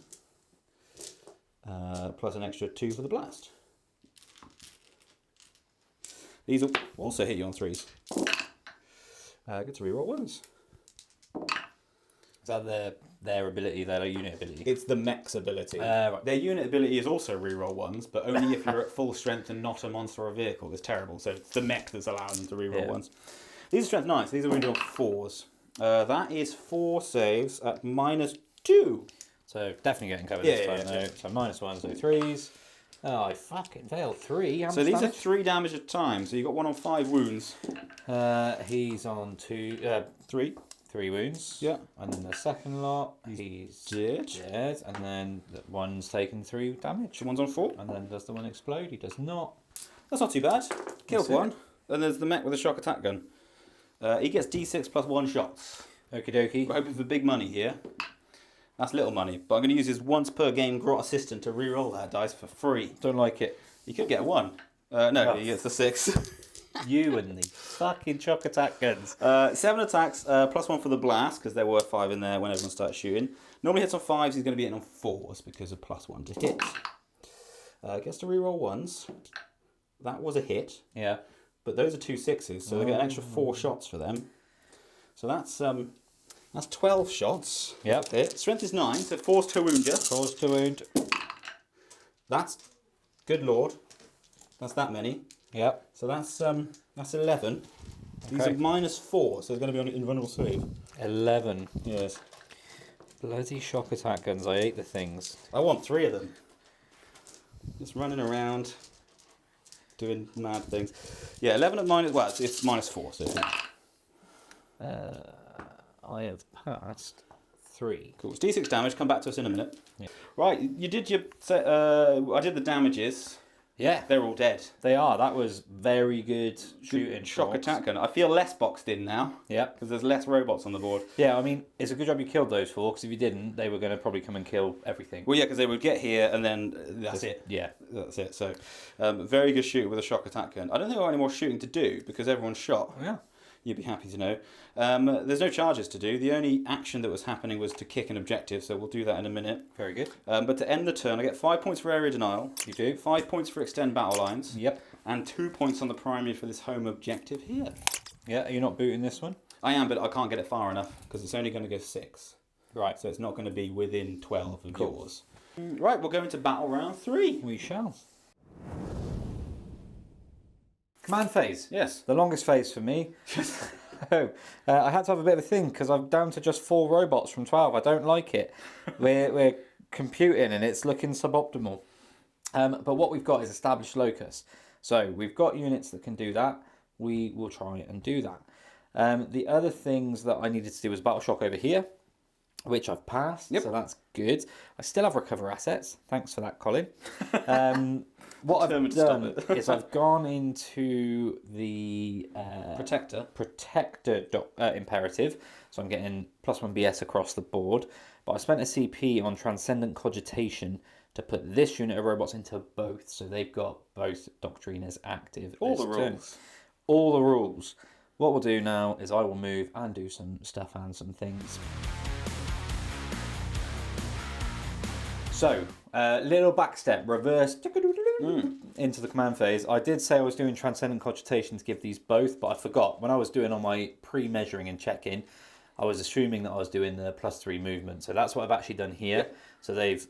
Speaker 2: Plus an extra 2 for the blast. These will also hit you on 3s. Good to reroll 1s.
Speaker 3: Is that their ability, their unit ability?
Speaker 2: It's the mech's ability.
Speaker 3: Right.
Speaker 2: Their unit ability is also reroll 1s, but only if you're at full strength and not a monster or vehicle. It's terrible. So it's the mech that's allowing them to reroll 1s. These are strength 9s. These are wounded on 4s. That is 4 saves at -2.
Speaker 3: So definitely getting covered this time,
Speaker 2: yeah.
Speaker 3: though. So -1, so 3s. Oh, I fucking failed 3. How
Speaker 2: So
Speaker 3: much
Speaker 2: these
Speaker 3: damage?
Speaker 2: are 3 damage at a time. So you got 1 on 5 wounds.
Speaker 3: He's on
Speaker 2: 3.
Speaker 3: 3 wounds.
Speaker 2: Yeah.
Speaker 3: And then the second lot, he's
Speaker 2: Dead.
Speaker 3: dead. And then the one's taken 3 damage.
Speaker 2: One's on 4.
Speaker 3: And then does the one explode? He does not.
Speaker 2: That's not too bad. Killed
Speaker 3: That's it.
Speaker 2: 1. And there's the mech with a shock attack gun. He gets d6 plus 1 shots.
Speaker 3: Okie dokie.
Speaker 2: We're hoping for big money here. That's little money, but I'm going to use his once per game Grot Assistant to re-roll that dice for free.
Speaker 3: Don't like it.
Speaker 2: You could get a 1. No,
Speaker 3: Oh.
Speaker 2: he gets the 6.
Speaker 3: You and the fucking shock attack guns.
Speaker 2: 7 attacks, +1 for the blast, because there were 5 in there when everyone started shooting. Normally hits on 5s, he's going to be hitting on 4s because of +1 to hit. Gets to re-roll 1s. That was a hit,
Speaker 3: Yeah.
Speaker 2: but those are 2 6s, so they get an extra 4 shots for them. So that's 12 shots.
Speaker 3: Yep.
Speaker 2: Hit. Strength is 9, so 4's to wound you.
Speaker 3: Cause to wound.
Speaker 2: That's, good lord, that's that many.
Speaker 3: Yep.
Speaker 2: So that's 11. These
Speaker 3: Okay.
Speaker 2: are -4, so they're going to be on invulnerable save.
Speaker 3: 11.
Speaker 2: Yes.
Speaker 3: Bloody shock attack guns. I hate the things.
Speaker 2: I want 3 of them. Just running around, doing mad things. Yeah, 11 at minus. Well, it's -4. So
Speaker 3: I have passed 3.
Speaker 2: cool. It's d6 damage. Come back to us in a minute.
Speaker 3: Yeah.
Speaker 2: Right, you did your. I did the damages.
Speaker 3: Yeah,
Speaker 2: They're all dead.
Speaker 3: they are. That was very good shooting.
Speaker 2: Shock
Speaker 3: shots.
Speaker 2: attack gun. I feel less boxed in now
Speaker 3: Yep.
Speaker 2: because there's less robots on the board.
Speaker 3: Yeah, I mean, it's a good job you killed those 4, because if you didn't, they were going to probably come and kill everything.
Speaker 2: Well, yeah, because they would get here and then that's it.
Speaker 3: Yeah.
Speaker 2: That's it. So, very good shooter with a shock attack gun. I don't think I've got any more shooting to do because everyone's shot.
Speaker 3: Yeah.
Speaker 2: You'd be happy to know. There's no charges to do. The only action that was happening was to kick an objective, so we'll do that in a minute.
Speaker 3: Very good.
Speaker 2: But to end the turn, I get 5 points for area denial.
Speaker 3: You do.
Speaker 2: 5 points for extend battle lines.
Speaker 3: Yep.
Speaker 2: And 2 points on the primary for this home objective here.
Speaker 3: Yeah, are you not booting this one?
Speaker 2: I am, but I can't get it far enough because it's only going to go 6.
Speaker 3: Right.
Speaker 2: So it's not going to be within 12 of
Speaker 3: Cool.
Speaker 2: yours. Right, we'll go into battle round 3.
Speaker 3: We shall. Command phase.
Speaker 2: Yes.
Speaker 3: The longest phase for me. I had to have a bit of a thing because I'm down to just 4 robots from 12. I don't like it. We're computing and it's looking suboptimal. But what we've got is established locus. So we've got units that can do that. We will try and do that. The other things that I needed to do was battle shock over here, which I've passed.
Speaker 2: Yep.
Speaker 3: So that's good. I still have recover assets. Thanks for that, Colin. What I've
Speaker 2: Determined to stop
Speaker 3: done
Speaker 2: it.
Speaker 3: is I've gone into the protector imperative, so I'm getting +1 BS across the board. But I spent a CP on transcendent cogitation to put this unit of robots into both, so they've got both doctriners active.
Speaker 2: All
Speaker 3: this
Speaker 2: the
Speaker 3: turn.
Speaker 2: rules.
Speaker 3: All the rules. What we'll do now is I will move and do some stuff and some things. So, little backstep, reverse into the command phase. I did say I was doing transcendent cogitation to give these both, but I forgot. When I was doing all my pre-measuring and check-in, I was assuming that I was doing the +3 movement. So that's what I've actually done here.
Speaker 2: Yep.
Speaker 3: So they've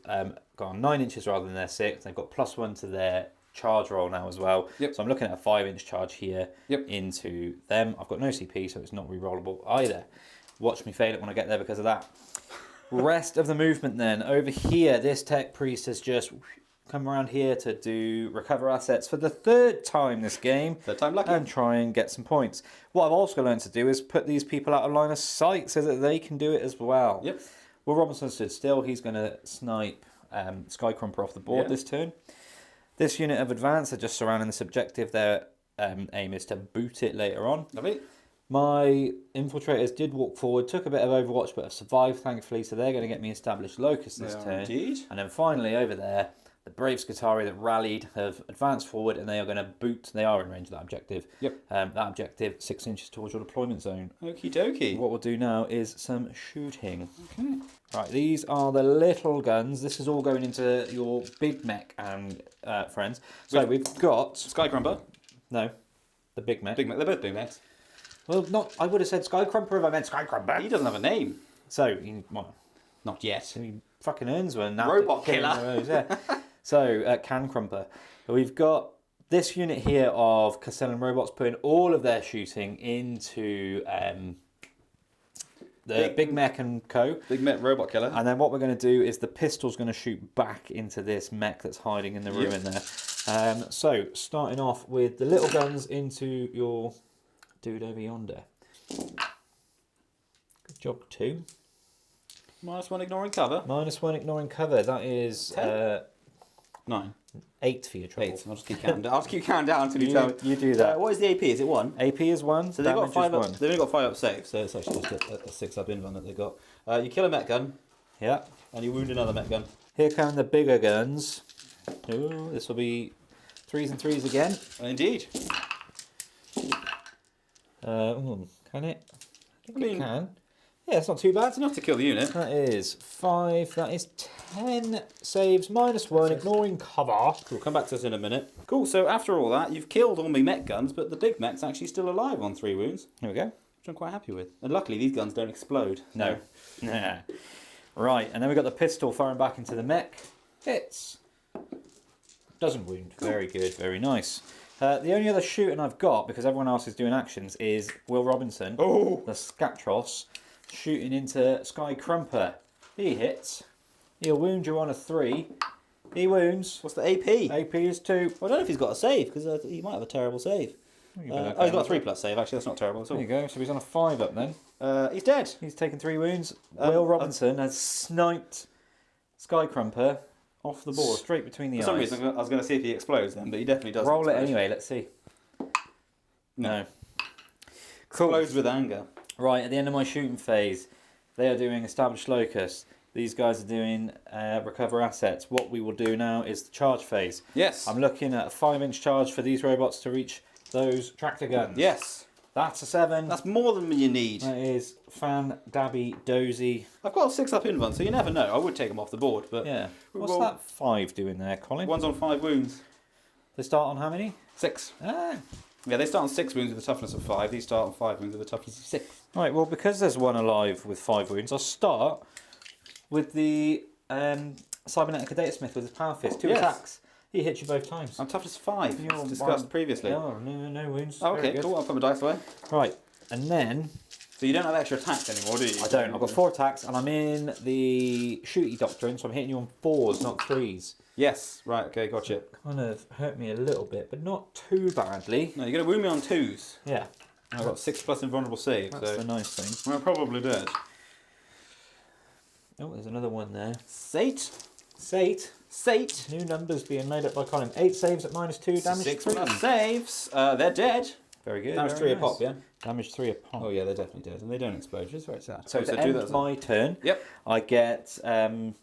Speaker 3: gone 9 inches rather than their 6. They've got +1 to their charge roll now as well.
Speaker 2: Yep.
Speaker 3: So I'm looking at a 5-inch charge here
Speaker 2: Yep.
Speaker 3: into them. I've got no CP, so it's not re-rollable either. Watch me fail it when I get there because of that. Rest of the movement then. Over here, this tech priest has just come around here to do recover assets for the 3rd time this game.
Speaker 2: 3rd time lucky.
Speaker 3: And try and get some points. What I've also learned to do is put these people out of line of sight so that they can do it as well.
Speaker 2: Yep.
Speaker 3: Will Robinson stood still. He's going to snipe Sky-Krumpa off the board this turn. This unit of advance are just surrounding this objective. Their aim is to boot it later on.
Speaker 2: Lovely.
Speaker 3: My infiltrators did walk forward, took a bit of overwatch, but have survived thankfully, so they're going to get me established locus this turn.
Speaker 2: Indeed.
Speaker 3: And then finally over there, the brave Scutari that rallied have advanced forward and they are going to boot. They are in range of that objective.
Speaker 2: Yep.
Speaker 3: That objective 6 inches towards your deployment zone.
Speaker 2: Okie dokie.
Speaker 3: What we'll do now is some shooting. Okay. Right, these are the little guns. This is all going into your big mech and friends. So we've got
Speaker 2: Sky-Krumpa.
Speaker 3: no, the big mech.
Speaker 2: Big mech. They're both big mechs.
Speaker 3: Well, not. I would have said Sky-Krumpa if I meant Sky-Krumpa.
Speaker 2: He doesn't have a name.
Speaker 3: So
Speaker 2: Not yet.
Speaker 3: he fucking earns one. Now
Speaker 2: Robot
Speaker 3: to kill
Speaker 2: killer.
Speaker 3: those, yeah. So Can-Krumpa. We've got this unit here of Castellan robots putting all of their shooting into the big mech and co.
Speaker 2: Big mech robot killer.
Speaker 3: And then what we're going to do is the pistol's going to shoot back into this mech that's hiding in the ruin there. So starting off with the little guns into your dude over yonder. Good job, 2.
Speaker 2: -1 ignoring cover.
Speaker 3: -1 ignoring cover. That is
Speaker 2: 9.
Speaker 3: 8 for your trouble.
Speaker 2: 8. I'll just keep counting down. I'll just keep counting down until you tell me.
Speaker 3: You do that.
Speaker 2: What is the AP? Is it 1?
Speaker 3: AP is 1.
Speaker 2: So they've got
Speaker 3: damage
Speaker 2: 5
Speaker 3: is
Speaker 2: up.
Speaker 3: 1.
Speaker 2: They've only got 5 up save, so it's actually just a 6 up invan that they got. You kill a mech gun,
Speaker 3: Yeah.
Speaker 2: and you wound another mech gun.
Speaker 3: Here come the bigger guns. Ooh, this will be 3s and 3s again.
Speaker 2: Indeed.
Speaker 3: Can it?
Speaker 2: I mean,
Speaker 3: It can. Yeah, it's not too bad.
Speaker 2: that's enough to kill the unit.
Speaker 3: That is 5. That is 10 saves. -1, ignoring cover.
Speaker 2: We'll come back to this in a minute. Cool, so after all that, you've killed all my mech guns, but the big mech's actually still alive on 3 wounds,
Speaker 3: Here we go.
Speaker 2: which I'm quite happy with. And luckily, these guns don't explode.
Speaker 3: No. Nah. Right, and then we've got the pistol firing back into the mech. Hits. Doesn't wound. Very good, very nice. The only other shooting I've got, because everyone else is doing actions, is Will Robinson, the Scatros, shooting into Sky-Krumpa. He hits. He'll wound you on a 3. He wounds.
Speaker 2: What's the AP?
Speaker 3: AP is 2.
Speaker 2: Well, I don't know if he's got a save, because he might have a terrible save. He's got a 3+ save, actually, that's not terrible at all.
Speaker 3: There you go, so he's on a 5 up then.
Speaker 2: He's dead.
Speaker 3: He's taken 3 wounds. Will Robinson has sniped Sky-Krumpa
Speaker 2: Off the board.
Speaker 3: straight between the
Speaker 2: For some
Speaker 3: eyes.
Speaker 2: reason, I was going to see if he explodes then, but he definitely doesn't.
Speaker 3: Roll it
Speaker 2: explode.
Speaker 3: anyway, let's see. No. Cool.
Speaker 2: Explodes with anger.
Speaker 3: Right, at the end of my shooting phase, they are doing established locus. These guys are doing recover assets. What we will do now is the charge phase.
Speaker 2: Yes.
Speaker 3: I'm looking at a 5-inch charge for these robots to reach those tractor guns.
Speaker 2: Yes.
Speaker 3: That's a 7.
Speaker 2: That's more than you need.
Speaker 3: That is fan dabby dozy.
Speaker 2: I've got a 6 up invan, so you never know. I would take them off the board, but
Speaker 3: Yeah. What's
Speaker 2: Well-
Speaker 3: that 5 doing there, Colin?
Speaker 2: one's on 5 wounds.
Speaker 3: They start on how many?
Speaker 2: 6.
Speaker 3: Ah.
Speaker 2: Yeah, they start on 6 wounds with a toughness of 5. These start on 5 wounds with a toughness of 6.
Speaker 3: Right, well, because there's one alive with 5 wounds, I'll start with the cybernetic Adeptus Smith with his power fist. 2
Speaker 2: Yes.
Speaker 3: attacks. He hits you both times.
Speaker 2: I'm toughness 5,
Speaker 3: You're
Speaker 2: as discussed
Speaker 3: one-
Speaker 2: previously.
Speaker 3: Oh, no wounds.
Speaker 2: Oh,
Speaker 3: Very
Speaker 2: okay,
Speaker 3: good.
Speaker 2: cool. I'll put my dice away.
Speaker 3: Right, and then
Speaker 2: So you don't have extra attacks anymore, do you?
Speaker 3: I don't. I've got 4 attacks, and I'm in the shooty doctrine, so I'm hitting you on 4s, not 3s.
Speaker 2: Yes, right, okay, gotcha.
Speaker 3: Kind of hurt me a little bit, but not too badly.
Speaker 2: No, you're going to wound me on 2s.
Speaker 3: Yeah,
Speaker 2: I've got 6+ invulnerable save,
Speaker 3: that's
Speaker 2: so
Speaker 3: the nice thing.
Speaker 2: we're probably dead.
Speaker 3: Oh, there's another one there.
Speaker 2: Sate.
Speaker 3: Sate. New numbers being made up by Colin. 8 saves at -2, damage
Speaker 2: 6
Speaker 3: 3.
Speaker 2: plus saves. They're dead.
Speaker 3: Very good.
Speaker 2: Damage
Speaker 3: very
Speaker 2: 3 a
Speaker 3: nice.
Speaker 2: pop, yeah?
Speaker 3: Damage 3 a pop.
Speaker 2: Oh yeah, they're definitely dead, and they don't explode, which is very sad.
Speaker 3: So to
Speaker 2: do
Speaker 3: end
Speaker 2: that.
Speaker 3: my turn,
Speaker 2: Yep.
Speaker 3: I get 9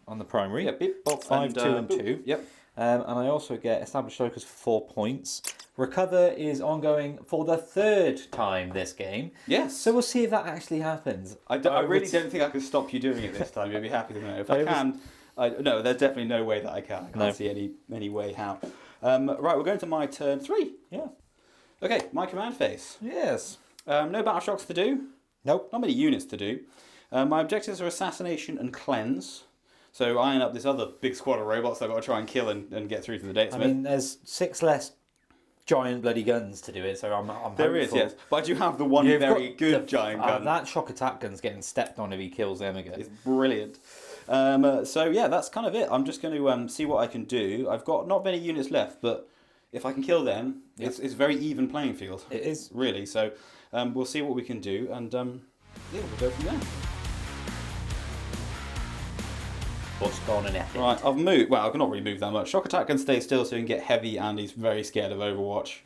Speaker 3: on the primary.
Speaker 2: Yep, beep, bop,
Speaker 3: 5, 2 and
Speaker 2: boop.
Speaker 3: 2.
Speaker 2: Yep.
Speaker 3: And I also get established locus for 4 points. Recover is ongoing for the 3rd time this game.
Speaker 2: Yes.
Speaker 3: So we'll see if that actually happens.
Speaker 2: I really don't think I can stop you doing it this time. You'll be happy to know. If I can, no, there's definitely no way that I can. I can't see any way how. Right, we're going to my turn 3.
Speaker 3: Yeah.
Speaker 2: Okay, my command phase.
Speaker 3: Yes.
Speaker 2: No battle shocks to do.
Speaker 3: Nope.
Speaker 2: Not many units to do. My objectives are assassination and cleanse. So eyeing up this other big squad of robots I've got to try and kill and get through to the Adeptus.
Speaker 3: I mean, there's 6 less giant bloody guns to do it, so I'm
Speaker 2: there is,
Speaker 3: hopeful.
Speaker 2: yes. But I do have the one
Speaker 3: You've
Speaker 2: very
Speaker 3: got
Speaker 2: good giant gun.
Speaker 3: That shock attack gun's getting stepped on if he kills them again.
Speaker 2: It's brilliant. So yeah, that's kind of it. I'm just going to see what I can do. I've got not many units left, but if I can kill them, it's a very even playing field.
Speaker 3: It is.
Speaker 2: Really. So we'll see what we can do, and yeah, we'll go from there.
Speaker 3: What's gone and epic?
Speaker 2: Right, I've moved. Well, I cannot really move that much. Shock attack can stay still so he can get heavy, and he's very scared of Overwatch.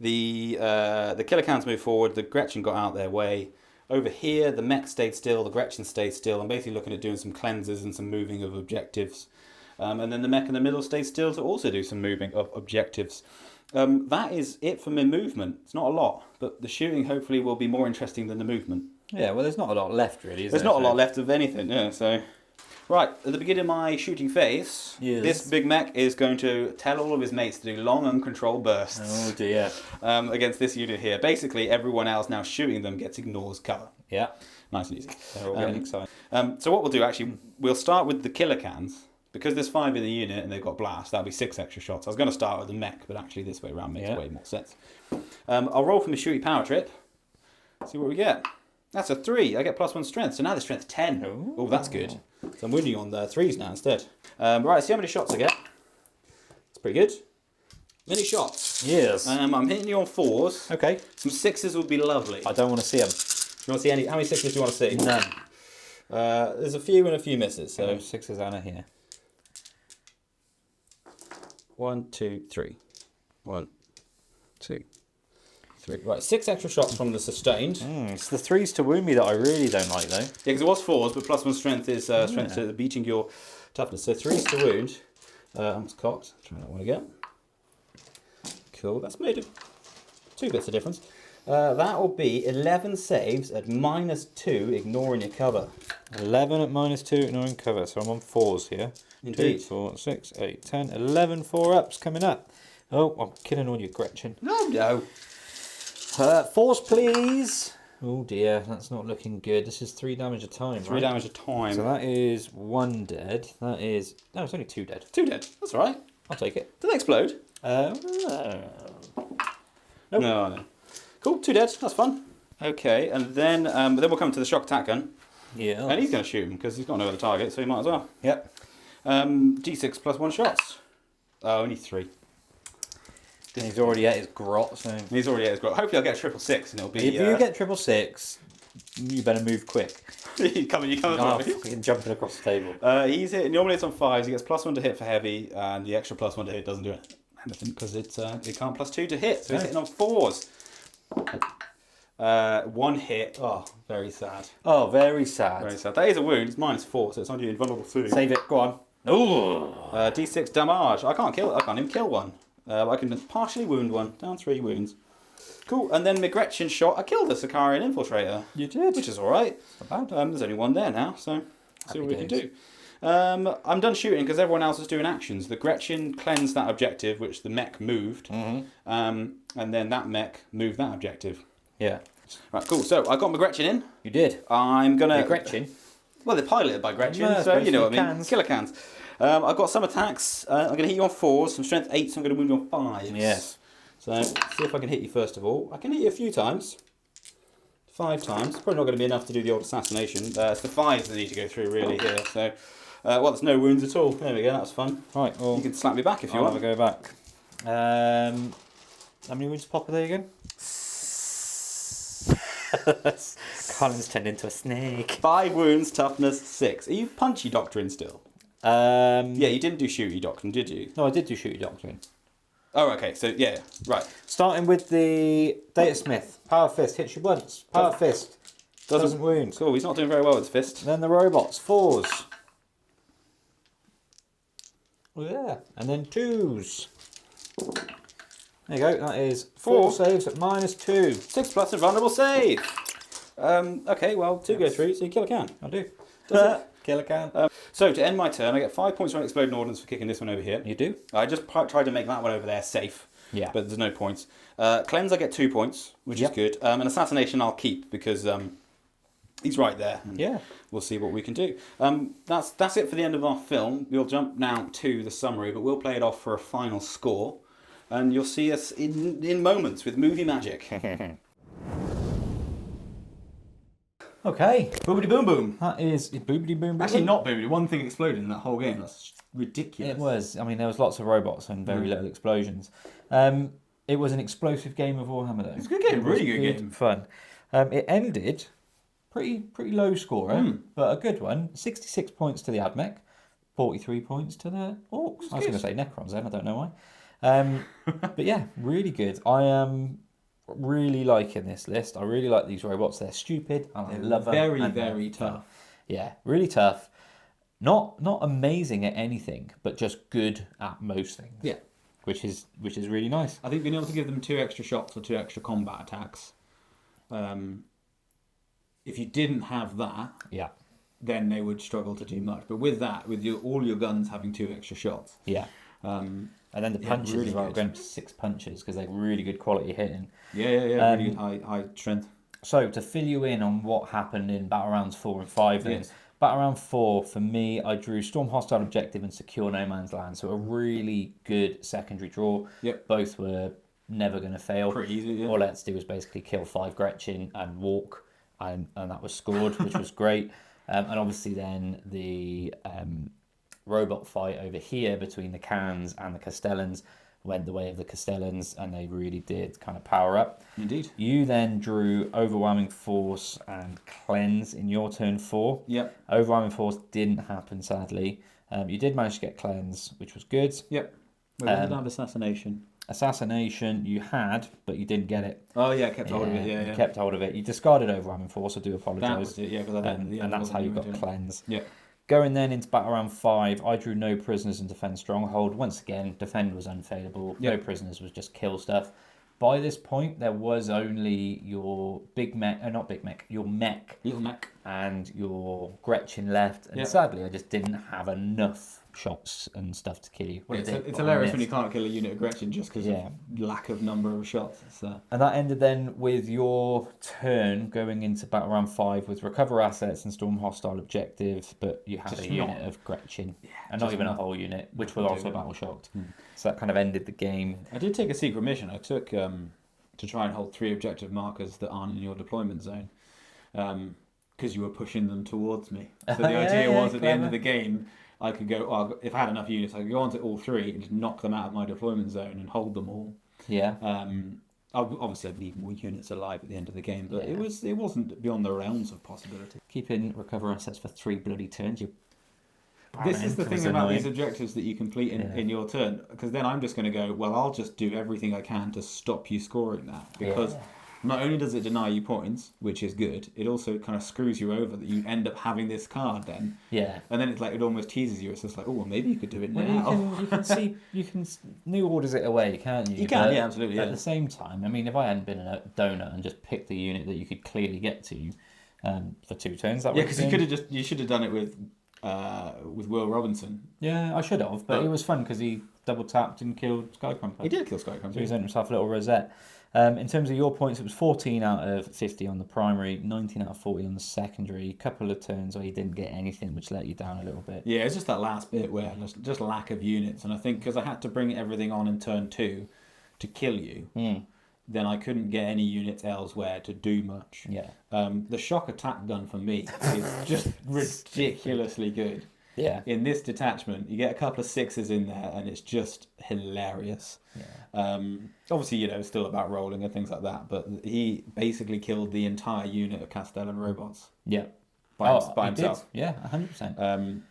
Speaker 2: The killer cans moved forward. The Gretchen got out their way. Over here, the mech stayed still. The Gretchen stayed still. I'm basically looking at doing some cleanses and some moving of objectives. And then the mech in the middle stayed still to also do some moving of objectives. That is it for my movement. It's not a lot, but the shooting hopefully will be more interesting than the movement.
Speaker 3: Yeah, well, there's not a lot left, really, is
Speaker 2: There's
Speaker 3: there?
Speaker 2: not a lot left of anything, yeah, so... Right, at the beginning of my shooting phase, this big mech is going to tell all of his mates to do long, uncontrolled bursts.
Speaker 3: Oh, dear.
Speaker 2: Against this unit here. Basically, everyone else now shooting them gets ignores cover.
Speaker 3: Yeah.
Speaker 2: Nice and easy.
Speaker 3: They're all getting excited.
Speaker 2: So what we'll do, actually, we'll start with the killer cans. Because there's 5 in the unit and they've got blast, that'll be 6 extra shots. I was going to start with the mech, but actually this way around makes way more sense. I'll roll from the shooty power trip. See what we get. That's a 3. I get +1 strength. So now the strength 10. Oh, that's good. So I'm wounding on the 3s now instead. Right, see how many shots I get. It's pretty good. Many shots.
Speaker 3: Yes.
Speaker 2: I'm hitting you on 4s.
Speaker 3: Okay.
Speaker 2: Some 6s would be lovely.
Speaker 3: I don't want to see them.
Speaker 2: Do you want to see any? How many 6s do you want to see?
Speaker 3: None.
Speaker 2: There's a few and a few misses. So
Speaker 3: 6s Anna here.
Speaker 2: 1, 2, 3. 1, 2, 3. Right, 6 extra shots from the sustained.
Speaker 3: It's the 3s to wound me that I really don't like, though.
Speaker 2: Yeah, because it was 4s, but +1 strength is strength to beating your toughness. So 3s to wound. Almost cocked. Try that one again. Cool. That's made 2 bits of difference. That will be 11 saves at -2, ignoring your cover.
Speaker 3: 11 at -2, ignoring cover. So I'm on 4s here.
Speaker 2: Indeed.
Speaker 3: 2, 4, 6, 8, 10, 11 4-ups coming up. Oh, I'm killing all you, Gretchen.
Speaker 2: No.
Speaker 3: 4s, please. Oh dear, that's not looking good. This is 3 damage a time,
Speaker 2: 3
Speaker 3: right?
Speaker 2: damage a time.
Speaker 3: So that is 1 dead. That is... No, it's only 2 dead.
Speaker 2: 2 dead. That's all right.
Speaker 3: I'll take it.
Speaker 2: Did they explode?
Speaker 3: Nope.
Speaker 2: No. Cool, 2 dead. That's fun. Okay, and then we'll come to the shock attack gun.
Speaker 3: Yeah.
Speaker 2: And he's going to shoot him because he's got no other target, so he might as well.
Speaker 3: Yep.
Speaker 2: D6 +1 shots. Oh, only 3.
Speaker 3: And he's already at his grot, so...
Speaker 2: He's already at his grot. Hopefully I'll get a 666 and it'll be...
Speaker 3: If you get 666, you better move quick.
Speaker 2: you coming
Speaker 3: Oh, fucking jumping across the table.
Speaker 2: He's hit, normally it's on 5s, he gets +1 to hit for heavy, and the extra +1 to hit doesn't do anything because it can't +2 to hit, so he's hitting on 4s. 1 hit. Oh, very sad.
Speaker 3: Oh, very sad.
Speaker 2: Very sad. That is a wound. It's -4, so it's on you invulnerable 3.
Speaker 3: Save it. Go on. Ooh.
Speaker 2: D6 damage. I can't even kill one. I can partially wound one. Down 3 wounds. Cool. And then McGretchen shot. I killed a Sicarian infiltrator.
Speaker 3: You did.
Speaker 2: Which is all right.
Speaker 3: Not bad.
Speaker 2: There's only 1 there now, so see what we can
Speaker 3: days.
Speaker 2: do. I'm done shooting because everyone else is doing actions. The Gretchen cleansed that objective, which the mech moved. And then that mech moved that objective.
Speaker 3: Yeah.
Speaker 2: Right, cool. So I got my Gretchen in.
Speaker 3: You did.
Speaker 2: I'm gonna.
Speaker 3: Yeah, Gretchen.
Speaker 2: Well, they're piloted by Gretchen,
Speaker 3: No,
Speaker 2: so you know what I mean.
Speaker 3: cans.
Speaker 2: Killer cans. I've got some attacks. I'm going to hit you on 4s, some strength 8s, so I'm going to wound you on 5s.
Speaker 3: Yes.
Speaker 2: So let's see if I can hit you first of all. I can hit you a few times. 5 times. Probably not going to be enough to do the old assassination. It's the 5s that need to go through really here. So, well, there's no wounds at all. There we go. That's fun.
Speaker 3: Right. Well,
Speaker 2: You can slap me back if you
Speaker 3: I'll
Speaker 2: want.
Speaker 3: have a go back. How many wounds pop are they again? Colin's turned into a snake.
Speaker 2: 5 wounds, toughness 6. Are you punchy doctrine still? Yeah, you didn't do shooty doctrine, did you?
Speaker 3: No, I did do shooty doctrine.
Speaker 2: Oh, okay. So yeah, right.
Speaker 3: Starting with the Data Smith. Power Fist hits you once. Power Fist doesn't wound.
Speaker 2: Cool. He's not doing very well with his fist.
Speaker 3: Then the robots. 4s. Oh yeah. And then 2s. There you go. That is 4 saves at -2.
Speaker 2: 6+ invulnerable save. Okay, well, 2 go through, so you kill a can.
Speaker 3: I do.
Speaker 2: Does it?
Speaker 3: Kill a can.
Speaker 2: So to end my turn, I get 5 points from exploding ordnance for kicking this one over here.
Speaker 3: You do?
Speaker 2: I just tried to make that one over there safe.
Speaker 3: Yeah.
Speaker 2: But there's no points. Cleanse, I get 2 points, which is good. And assassination, I'll keep because he's right there.
Speaker 3: Yeah.
Speaker 2: We'll see what we can do. That's it for the end of our film. We'll jump now to the summary, but we'll play it off for a final score, and you'll see us in moments with movie magic.
Speaker 3: Okay.
Speaker 2: Boobity boom boom.
Speaker 3: That is boobity boom boom.
Speaker 2: Actually, not boobity. One thing exploded in that whole game. That's ridiculous.
Speaker 3: It was. I mean, there was lots of robots and very little explosions. It was an explosive game of Warhammer, though.
Speaker 2: It's a good game. Really good game.
Speaker 3: Fun. It ended pretty low scorer, but a good one. 66 points to the Admech, 43 points to the Orcs. I was going to say Necrons then. I don't know why. But yeah, really good. I am really liking this list. I really like these robots. They're stupid and I love them.
Speaker 2: Very tough.
Speaker 3: Yeah, really tough. Not amazing at anything, but just good at most things.
Speaker 2: Yeah.
Speaker 3: Which is really nice.
Speaker 2: I think being able to give them 2 extra shots or 2 extra combat attacks. If you didn't have that, then they would struggle to do much. But with that, with all your guns having 2 extra shots,
Speaker 3: and then the punches
Speaker 2: really
Speaker 3: as well,
Speaker 2: good.
Speaker 3: going to 6 punches because they're really good quality hitting.
Speaker 2: really good high strength.
Speaker 3: So to fill you in on what happened in battle rounds 4 and 5, then
Speaker 2: Yes.
Speaker 3: battle round 4 for me, I drew Storm Hostile Objective and Secure No Man's Land. So a really good secondary draw.
Speaker 2: Yep.
Speaker 3: Both were never going to fail.
Speaker 2: Pretty easy, yeah.
Speaker 3: All I had to do was basically kill 5 Gretchen and walk, and that was scored, which was great. And obviously then the robot fight over here between the Cans and the Castellans went the way of the Castellans, and they really did kind of power up.
Speaker 2: Indeed.
Speaker 3: You then drew Overwhelming Force and Cleanse in your turn 4.
Speaker 2: Yep.
Speaker 3: Overwhelming Force didn't happen, sadly. You did manage to get Cleanse, which was good.
Speaker 2: Yep. We didn't have Assassination.
Speaker 3: Assassination you had, but you didn't get it.
Speaker 2: Oh yeah, kept hold of it.
Speaker 3: You kept hold of it. You discarded Overwhelming Force. I do apologise.
Speaker 2: That was it. Yeah, because I didn't.
Speaker 3: And that's how you got Cleanse.
Speaker 2: Yeah.
Speaker 3: Going then into battle round 5, I drew No Prisoners and Defend Stronghold. Once again, Defend was unfavourable.
Speaker 2: Yep.
Speaker 3: No Prisoners was just kill stuff. By this point, there was only your big mech, not big mech, your mech,
Speaker 2: Little Mac.
Speaker 3: and your Gretchen left. And
Speaker 2: Yep.
Speaker 3: sadly, I just didn't have enough shots and stuff to kill you.
Speaker 2: Well, it's
Speaker 3: But
Speaker 2: hilarious
Speaker 3: I
Speaker 2: when you
Speaker 3: missed.
Speaker 2: can't kill a unit of Gretchen just because of lack of number of shots. So.
Speaker 3: And that ended then with your turn going into battle round 5 with recover assets and storm hostile objective, but you had
Speaker 2: Just
Speaker 3: a unit of Gretchen and not
Speaker 2: just
Speaker 3: even a
Speaker 2: not-
Speaker 3: whole unit, which was also
Speaker 2: it.
Speaker 3: battle shocked. So that kind of ended the game.
Speaker 2: I did take a secret mission. I took to try and hold 3 objective markers that aren't in your deployment zone, because you were pushing them towards me. So the idea was at the end of the game, I could go. Well, if I had enough units, I could go onto all 3 and just knock them out of my deployment zone and hold them all.
Speaker 3: Yeah.
Speaker 2: Obviously, I'd leave more units alive at the end of the game, but
Speaker 3: Yeah.
Speaker 2: it wasn't beyond the realms of possibility.
Speaker 3: Keeping recover assets for 3 bloody turns. You.
Speaker 2: This is the
Speaker 3: That was
Speaker 2: thing about
Speaker 3: annoying.
Speaker 2: these objectives that you complete in your turn, because then I'm just going to go, well, I'll just do everything I can to stop you scoring that, because not only does it deny you points, which is good, it also kind of screws you over that you end up having this card then.
Speaker 3: Yeah.
Speaker 2: And then it's like, it almost teases you. It's just like, oh, well, maybe you could do it
Speaker 3: Well,
Speaker 2: now.
Speaker 3: you can see, new orders it away, can't you?
Speaker 2: You can,
Speaker 3: But
Speaker 2: yeah, absolutely,
Speaker 3: At
Speaker 2: yeah.
Speaker 3: the same time, I mean, if I hadn't been a donut and just picked the unit that you could clearly get to for 2 turns, that
Speaker 2: Yeah,
Speaker 3: would
Speaker 2: because you should have done it with Will Robinson.
Speaker 3: Yeah, I should have, but
Speaker 2: Oh.
Speaker 3: it was fun because he double tapped and killed Sky-Krumpa.
Speaker 2: He did kill Sky-Krumpa.
Speaker 3: So he's earned himself a little rosette. In terms of your points, it was 14 out of 50 on the primary, 19 out of 40 on the secondary. Couple of turns where you didn't get anything, which let you down a little bit.
Speaker 2: Yeah, it's just that last bit where just lack of units, and I think because I had to bring everything on in turn 2 to kill you, then I couldn't get any units elsewhere to do much.
Speaker 3: Yeah.
Speaker 2: The shock attack gun for me is just ridiculously good.
Speaker 3: Yeah.
Speaker 2: In this detachment, you get a couple of 6s in there, and it's just hilarious.
Speaker 3: Yeah.
Speaker 2: Obviously, it's still about rolling and things like that, but he basically killed the entire unit of Castellan robots
Speaker 3: Yeah.
Speaker 2: by
Speaker 3: He
Speaker 2: himself.
Speaker 3: did. Yeah, 100%.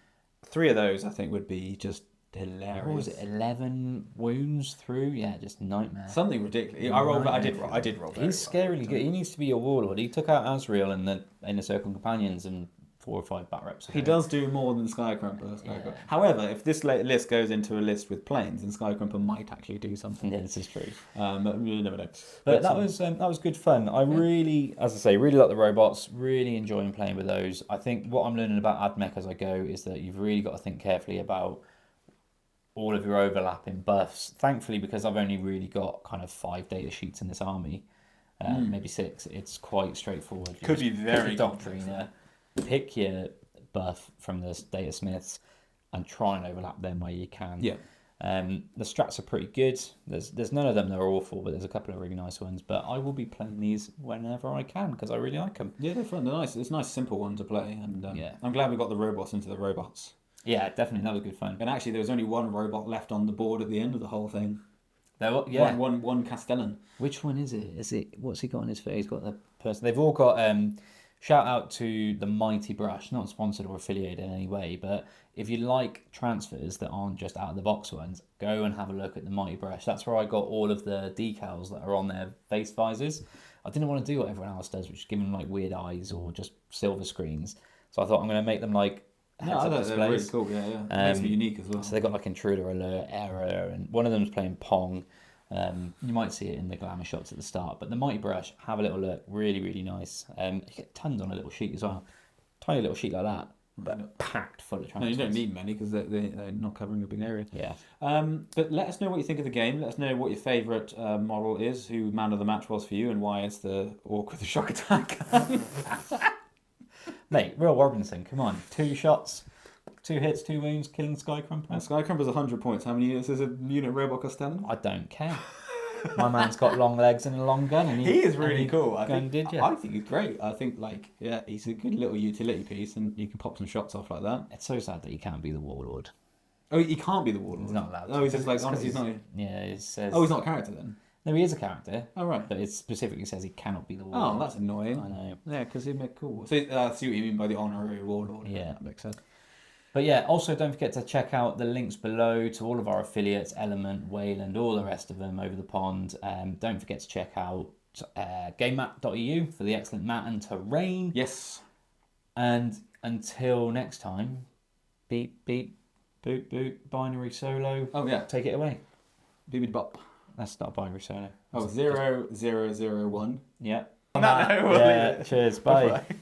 Speaker 2: 3 of those, I think, would be just hilarious.
Speaker 3: What was it? 11 wounds through? Yeah, just nightmare.
Speaker 2: Something ridiculous. I did roll. Very
Speaker 3: He's
Speaker 2: well.
Speaker 3: scarily good. He needs to be a warlord. He took out Asriel and the Inner Circle companions and 4 or 5 bat reps.
Speaker 2: He does do more than Sky-Krumpa.
Speaker 3: Yeah.
Speaker 2: However, if this list goes into a list with planes, then Sky-Krumpa might actually do something.
Speaker 3: Yeah, this is true.
Speaker 2: But you never know.
Speaker 3: But that was good fun. I really, as I say, really like the robots. Really enjoying playing with those. I think what I'm learning about Admech as I go is that you've really got to think carefully about all of your overlapping buffs. Thankfully, because I've only really got kind of 5 data sheets in this army, maybe 6. It's quite straightforward. You
Speaker 2: Could
Speaker 3: just
Speaker 2: be very
Speaker 3: pick your Doctriner, pick your buff from the Data Smiths, and try and overlap them where you can.
Speaker 2: Yeah.
Speaker 3: The strats are pretty good. There's none of them that are awful, but there's a couple of really nice ones. But I will be playing these whenever I can because I really like them.
Speaker 2: Yeah, they're fun. They're nice. It's a nice, simple one to play, and
Speaker 3: Yeah.
Speaker 2: I'm glad we got the robots into the robots.
Speaker 3: Yeah, definitely. That was good fun.
Speaker 2: And actually, there was only one robot left on the board at the end of the whole thing.
Speaker 3: Yeah.
Speaker 2: One Castellan.
Speaker 3: Which one is it? What's he got on his face? He's got the person. They've all got. Shout out to the Mighty Brush, not sponsored or affiliated in any way, but if you like transfers that aren't just out of the box ones, go and have a look at the Mighty Brush. That's where I got all of the decals that are on their face visors. I didn't want to do what everyone else does, which is give them like weird eyes or just silver screens. So I thought I'm going to make them like
Speaker 2: No, I thought they were really cool. Yeah. Makes it unique as well.
Speaker 3: So they got like intruder alert, error, and one of them's playing Pong. You might see it in the glamour shots at the start, but the Mighty Brush, have a little look, really, really nice. You get tons on a little sheet as well, tiny little sheet like that, but packed full of transfers.
Speaker 2: No, you don't need many because they're not covering a big area.
Speaker 3: Yeah.
Speaker 2: But let us know what you think of the game. Let us know what your favourite model is, who man of the match was for you, and why it's the Orc with the shock attack.
Speaker 3: Mate, Will Robinson, come on, 2 shots, 2 hits, 2 wounds, killing Sky-Krumpa.
Speaker 2: Sky-Krumpa's 100 points. How many units is a unit robot Castellan?
Speaker 3: I don't care. My man's got long legs and a long gun, and
Speaker 2: he is really cool. I think he's great. I think he's a good little utility piece, and you can pop some shots off like that.
Speaker 3: It's so sad that he can't be the Warlord.
Speaker 2: Oh, he can't be the Warlord.
Speaker 3: He's not allowed.
Speaker 2: Oh, he's just like honestly, he's not.
Speaker 3: Yeah, it says.
Speaker 2: Oh, he's not a character then.
Speaker 3: No, he is a character.
Speaker 2: Oh right.
Speaker 3: But it specifically says he cannot be the Warlord.
Speaker 2: Oh, that's annoying.
Speaker 3: I know.
Speaker 2: Yeah, because he'd make cool. So I see what you mean by the honorary Warlord.
Speaker 3: Yeah,
Speaker 2: that makes sense.
Speaker 3: But yeah, also don't forget to check out the links below to all of our affiliates, Element, Wayland, all the rest of them over the pond. Don't forget to check out gamemap.eu for the excellent map and terrain.
Speaker 2: Yes.
Speaker 3: And until next time, beep, beep, boop, boop, binary solo.
Speaker 2: Oh yeah.
Speaker 3: Take it away.
Speaker 2: Beep bop.
Speaker 3: That's not binary solo.
Speaker 2: Oh, 0001.
Speaker 3: Yeah.
Speaker 2: No,
Speaker 3: Yeah, cheers, bye.
Speaker 2: Bye-bye.